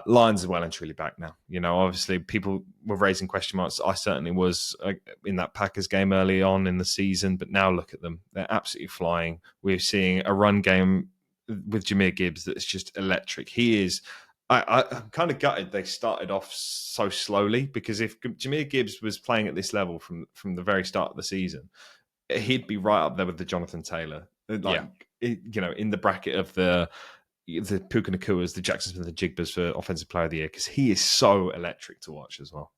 Lions are well and truly back now. Obviously people were raising question marks. I certainly was in that Packers game early on in the season, but now look at them. They're absolutely flying. We're seeing a run game with Jahmyr Gibbs that's just electric. He is... I'm kind of gutted they started off so slowly, because if Jahmyr Gibbs was playing at this level from the very start of the season, he'd be right up there with the Jonathan Taylor, in the bracket of the Puka Nakuas, the Jackson Smith, the Jigbas for Offensive Player of the Year, because he is so electric to watch as well.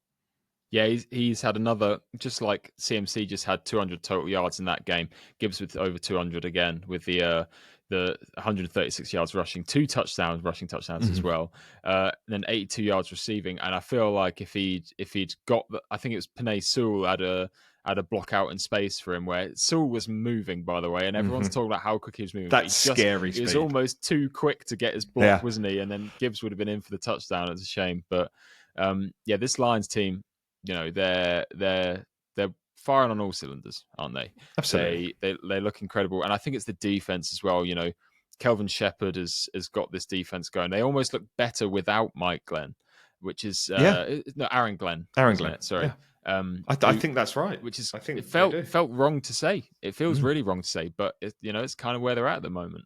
Yeah, he's had another, just like CMC just had 200 total yards in that game. Gibbs with over 200 again, with the 136 yards rushing, 2 rushing touchdowns as well. Then 82 yards receiving. And I feel like if he'd got, I think it was Penei Sewell had a block out in space for him where Sewell was moving, by the way, and everyone's talking about how quick he was moving. That's scary speed. He was almost too quick to get his block, wasn't he? And then Gibbs would have been in for the touchdown. It's a shame. But this Lions team, they're firing on all cylinders, aren't they? Absolutely. They look incredible. And I think it's the defense as well. Kelvin Shepherd has got this defense going. They almost look better without Mike Glenn, which is Aaron Glenn. Aaron Glenn. Sorry. Yeah. I think that's right. Which is, it felt wrong to say. It feels really wrong to say, but it's kind of where they're at the moment.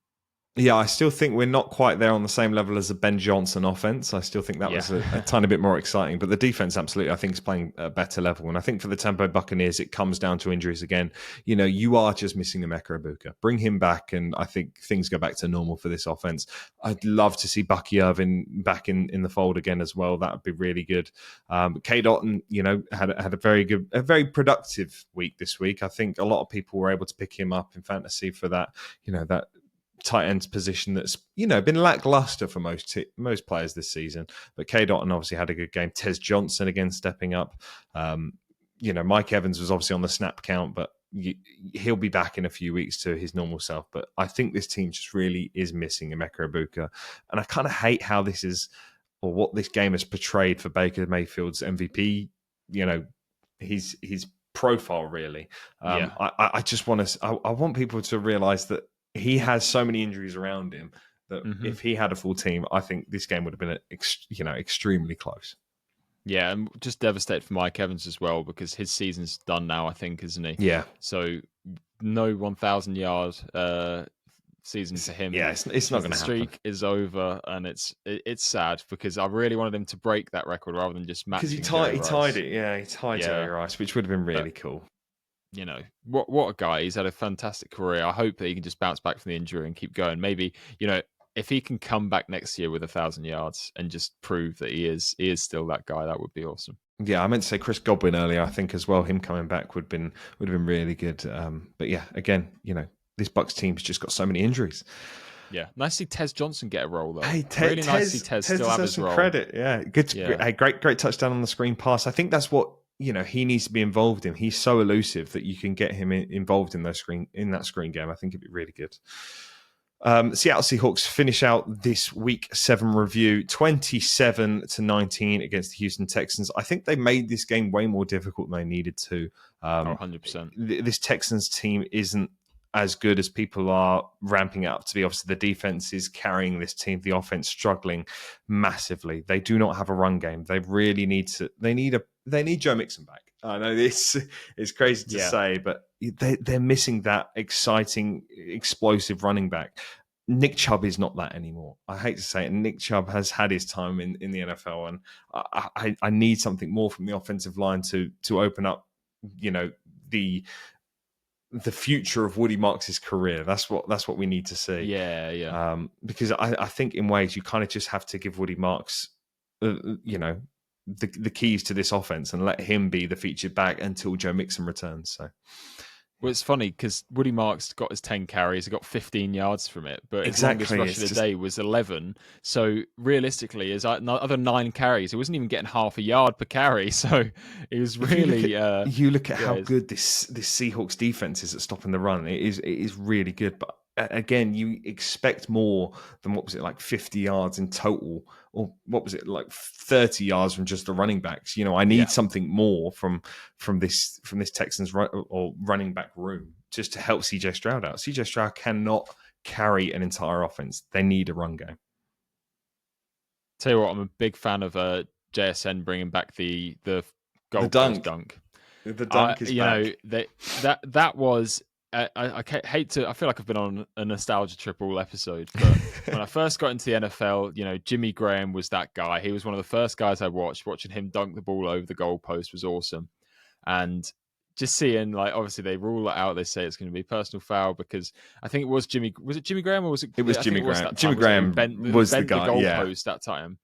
Yeah, I still think we're not quite there on the same level as the Ben Johnson offense. I still think that was a tiny bit more exciting. But the defense, absolutely, I think is playing a better level. And I think for the Tampa Bay Buccaneers, it comes down to injuries again. You are just missing Emeka Egbuka. Bring him back, and I think things go back to normal for this offense. I'd love to see Bucky Irvin back in the fold again as well. That would be really good. K. Dotton, had a very productive week this week. I think a lot of people were able to pick him up in fantasy for that, that tight end position that's been lackluster for most players this season. But K. Dotton obviously had a good game. Tez Johnson again stepping up. Mike Evans was obviously on the snap count, but he'll be back in a few weeks to his normal self. But I think this team just really is missing Emeka Egbuka, and I kind of hate how this is, or what this game has portrayed for Baker Mayfield's MVP. His profile really. I just want to. I want people to realize that he has so many injuries around him that if he had a full team, I think this game would have been, extremely close. Yeah, and just devastated for Mike Evans as well, because his season's done now, I think, isn't he? Yeah. So no 1,000-yard season for him. Yeah, it's not going to happen. The streak is over, and it's sad because I really wanted him to break that record rather than just match. Because he tied it. Yeah, he tied Jerry Rice, which would have been really cool. What a guy. He's had a fantastic career. I hope that he can just bounce back from the injury and keep going. Maybe, if he can come back next year with 1,000 yards and just prove that he is still that guy, that would be awesome. Yeah, I meant to say Chris Godwin earlier, I think as well. Him coming back would have been really good. But yeah, again, this Bucks team's just got so many injuries. Yeah, nice to see Tez Johnson get a role though. Hey, really nice to see Tez still have his role. Credit, yeah, good. Hey, great touchdown on the screen pass. I think that's what he needs to be involved in. He's so elusive that you can get him involved in that screen game. I think it'd be really good. Seattle Seahawks finish out this week 7 review 27-19 against the Houston Texans. I think they made this game way more difficult than they needed to. 100%. This Texans team isn't as good as people are ramping it up to be. Obviously, the defense is carrying this team. The offense struggling massively. They do not have a run game. They really need to. They need Joe Mixon back. I know this is crazy to say, but they're missing that exciting, explosive running back. Nick Chubb is not that anymore. I hate to say it. Nick Chubb has had his time in the NFL, and I need something more from the offensive line to open up, the future of Woody Marks' career. That's what we need to see. Yeah. Because I think in ways you kind of just have to give Woody Marks, the keys to this offense and let him be the featured back until Joe Mixon returns. So. Well, it's funny because Woody Marks got his 10 carries, he got 15 yards from it, but his longest rush of the day was 11. So realistically, his other 9 carries, he wasn't even getting half a yard per carry. So it was really. You look at how good this Seahawks defense is at stopping the run. It is really good, but again, you expect more than, what was it, like 50 yards in total, or what was it, like 30 yards from just the running backs. I need something more from this Texans running back room just to help CJ Stroud out. CJ Stroud cannot carry an entire offense. They need a run game. Tell you what, I'm a big fan of JSN bringing back the goalpost dunk. The dunk is back. That was. I hate to. I feel like I've been on a nostalgia trip all episode. But when I first got into the NFL, Jimmy Graham was that guy. He was one of the first guys I watched. Watching him dunk the ball over the goalpost was awesome. And just seeing, like, obviously they rule it out. They say it's going to be a personal foul because I think it was Jimmy. Was it Jimmy Graham or was it? It was Jimmy Graham. Jimmy Graham was the guy. The goalpost that time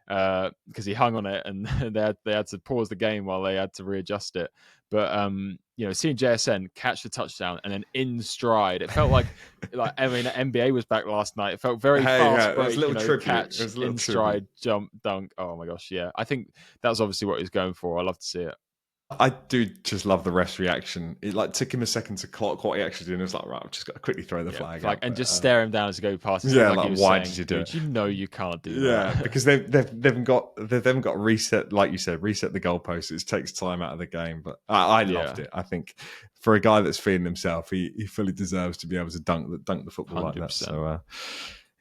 because he hung on it, and they had to pause the game while they had to readjust it. But seeing JSN catch the touchdown and then in stride, it felt like NBA was back last night. It felt very fast break, catch, in stride, jump, dunk. Oh my gosh, yeah! I think that was obviously what he was going for. I love to see it. I do just love the ref's reaction. It took him a second to clock what he actually did. And it was like, right, I've just got to quickly throw the flag out. And just stare him down as he goes past. Why did you do it? You know you can't do that. Yeah, because they've got to reset, like you said, reset the goalposts. It takes time out of the game. But I loved it. I think for a guy that's feeling himself, he fully deserves to be able to dunk the football 100%. Like that. So.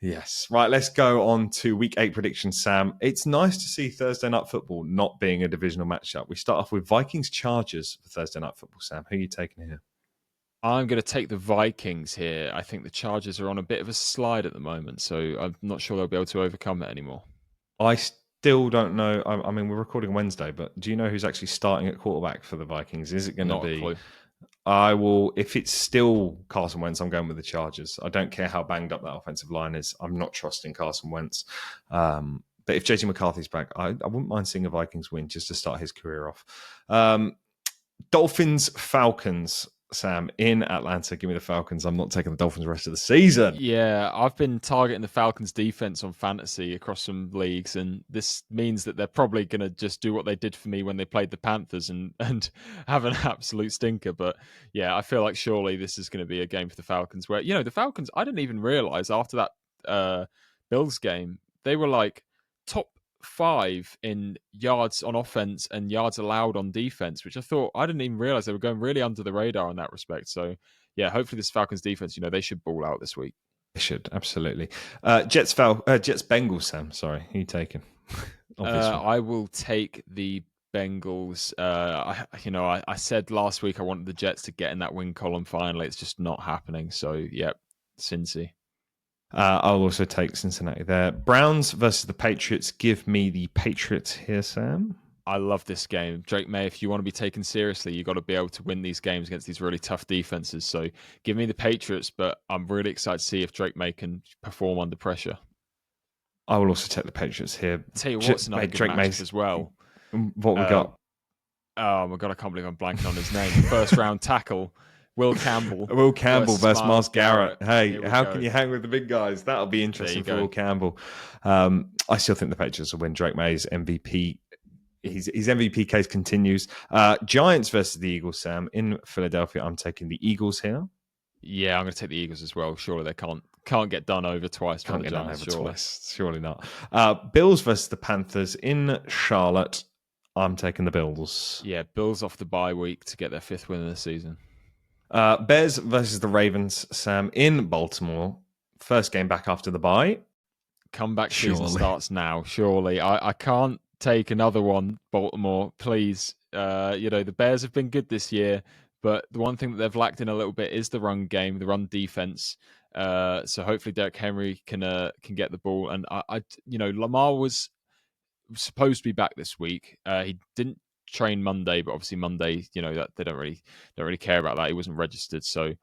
Yes. Right, let's go on to Week 8 predictions, Sam. It's nice to see Thursday Night Football not being a divisional matchup. We start off with Vikings-Chargers for Thursday Night Football, Sam. Who are you taking here? I'm going to take the Vikings here. I think the Chargers are on a bit of a slide at the moment, so I'm not sure they'll be able to overcome it anymore. I still don't know. I mean, we're recording Wednesday, but do you know who's actually starting at quarterback for the Vikings? Is it going to be... Not a clue. I will, if it's still Carson Wentz, I'm going with the Chargers. I don't care how banged up that offensive line is. I'm not trusting Carson Wentz. But if JT McCarthy's back, I wouldn't mind seeing a Vikings win just to start his career off. Dolphins, Falcons, Sam, in Atlanta. Give me the Falcons. I'm not taking the Dolphins the rest of the season. Yeah, I've been targeting the Falcons defense on fantasy across some leagues, and this means that they're probably going to just do what they did for me when they played the Panthers and have an absolute stinker. But yeah, I feel like surely this is going to be a game for the Falcons where, the Falcons, I didn't even realize after that Bills game, they were like top 5 in yards on offense and yards allowed on defense, which I didn't even realize they were going really under the radar in that respect. So yeah, hopefully this Falcons defense, they should ball out this week. They should, absolutely. Jets Bengals, Sam. Sorry, who are you taking? I will take the Bengals. I said last week I wanted the Jets to get in that win column finally. It's just not happening. So yeah, Cincy. I'll also take Cincinnati there. Browns versus the Patriots. Give me the Patriots here, Sam. I love this game. Drake May, if you want to be taken seriously, you've got to be able to win these games against these really tough defenses. So give me the Patriots, but I'm really excited to see if Drake May can perform under pressure. I will also take the Patriots here. Tell you what's another good matchup as well. What we got? Oh my God, I can't believe I'm blanking on his name. First round tackle. Will Campbell versus Myles Garrett. Hey, how can you hang with the big guys? That'll be interesting for Will Campbell. I still think the Patriots will win. Drake May's MVP. His MVP case continues. Giants versus the Eagles, Sam. In Philadelphia, I'm taking the Eagles here. Yeah, I'm going to take the Eagles as well. Surely they can't get done over twice. Can't get done over twice. Surely not. Bills versus the Panthers in Charlotte. I'm taking the Bills. Yeah, Bills off the bye week to get their 5th win of the season. Bears versus the Ravens, Sam, in Baltimore. First game back after the bye. Comeback season starts now, surely. I can't take another one, Baltimore, please. The Bears have been good this year, but the one thing that they've lacked in a little bit is the run game, the run defense. So hopefully Derrick Henry can get the ball. And I Lamar was supposed to be back this week. He didn't train Monday, but obviously Monday, that they don't really care about that. He wasn't registered, so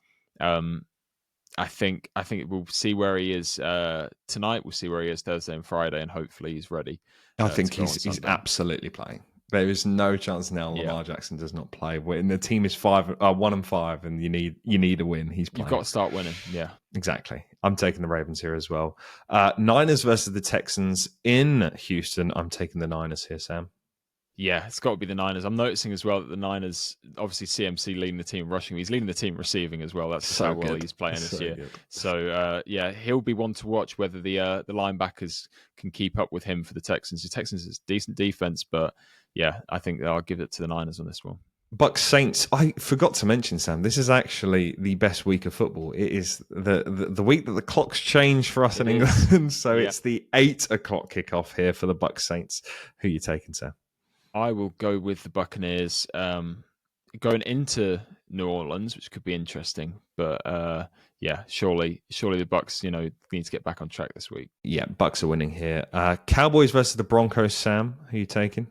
I think we'll see where he is tonight. We'll see where he is Thursday and Friday, and hopefully he's ready. I think he's absolutely playing. There is no chance now Lamar Jackson does not play. When the team is 1-5, and you need a win, he's playing. You've got to start winning. Yeah, exactly. I'm taking the Ravens here as well. Niners versus the Texans in Houston. I'm taking the Niners here, Sam. Yeah, it's got to be the Niners. I'm noticing as well that the Niners, obviously CMC leading the team rushing. He's leading the team receiving as well. That's how well he's playing this year. Good. So, he'll be one to watch whether the linebackers can keep up with him for the Texans. The Texans is decent defense, but yeah, I think I'll give it to the Niners on this one. Bucs Saints. I forgot to mention, Sam, this is actually the best week of football. It is the week that the clocks change for us in England. So it's the 8 o'clock kickoff here for the Bucs Saints. Who are you taking, Sam? I will go with the Buccaneers going into New Orleans, which could be interesting. But surely the Bucs, need to get back on track this week. Yeah, Bucs are winning here. Cowboys versus the Broncos, Sam. Who are you taking?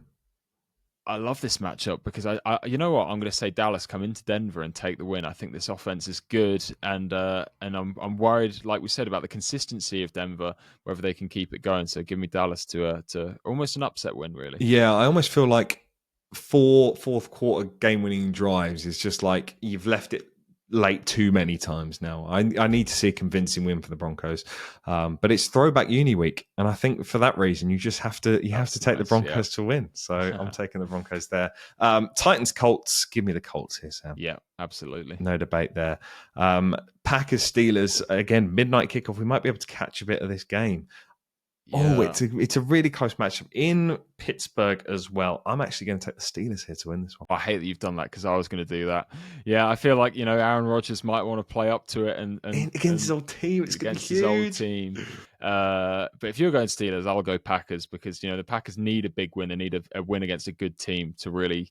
I love this matchup because I you know what, I'm going to say Dallas come into Denver and take the win. I think this offense is good, and I'm worried, like we said, about the consistency of Denver, whether they can keep it going. So give me Dallas to almost an upset win, really. Yeah, I almost feel like 4 fourth quarter game winning drives is just like you've left it late too many times now. I need to see a convincing win for the Broncos, but it's throwback uni week, and I think for that reason you have to take the Broncos to win. So I'm taking the Broncos there. Titans Colts, give me the Colts here, Sam. Yeah, absolutely, no debate there. Packers Steelers, again, midnight kickoff. We might be able to catch a bit of this game. Yeah. Oh, it's a really close matchup in Pittsburgh as well. I'm actually going to take the Steelers here to win this one. I hate that you've done that because I was going to do that. Yeah, I feel like Aaron Rodgers might want to play up to it and against his old team. It's against his old team. But if you're going Steelers, I'll go Packers because the Packers need a big win and need a win against a good team to really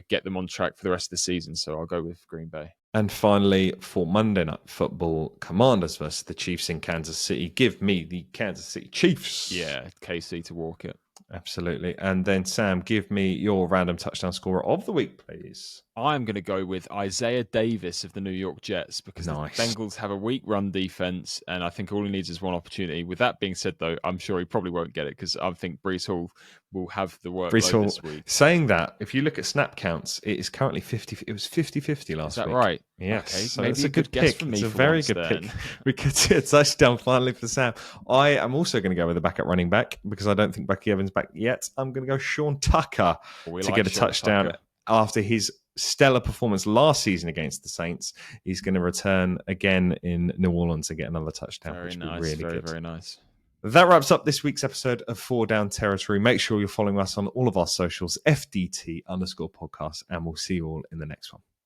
get them on track for the rest of the season. So I'll go with Green Bay. And finally, for Monday Night Football, Commanders versus the Chiefs in Kansas City. Give me the Kansas City Chiefs. Yeah, KC to walk it. Absolutely. And then, Sam, give me your random touchdown scorer of the week, please. I'm going to go with Isaiah Davis of the New York Jets because the Bengals have a weak run defense, and I think all he needs is one opportunity. With that being said, though, I'm sure he probably won't get it because I think Breece Hall will have the workload this week. Saying that, if you look at snap counts, it is currently 50. It was 50-50 last week. Is that right? Yes. Okay, so it's a good pick. For me. It's a very good pick. We could see a touchdown finally for Sam. I am also going to go with a backup running back because I don't think Bucky Evans back yet. I'm going to go Sean Tucker to get a touchdown after his stellar performance last season against the Saints. He's going to return again in New Orleans and get another touchdown. Very which nice. Really very, good. very nice. That wraps up this week's episode of 4 Down Territory. Make sure you're following us on all of our socials, FDT_podcast, and we'll see you all in the next one.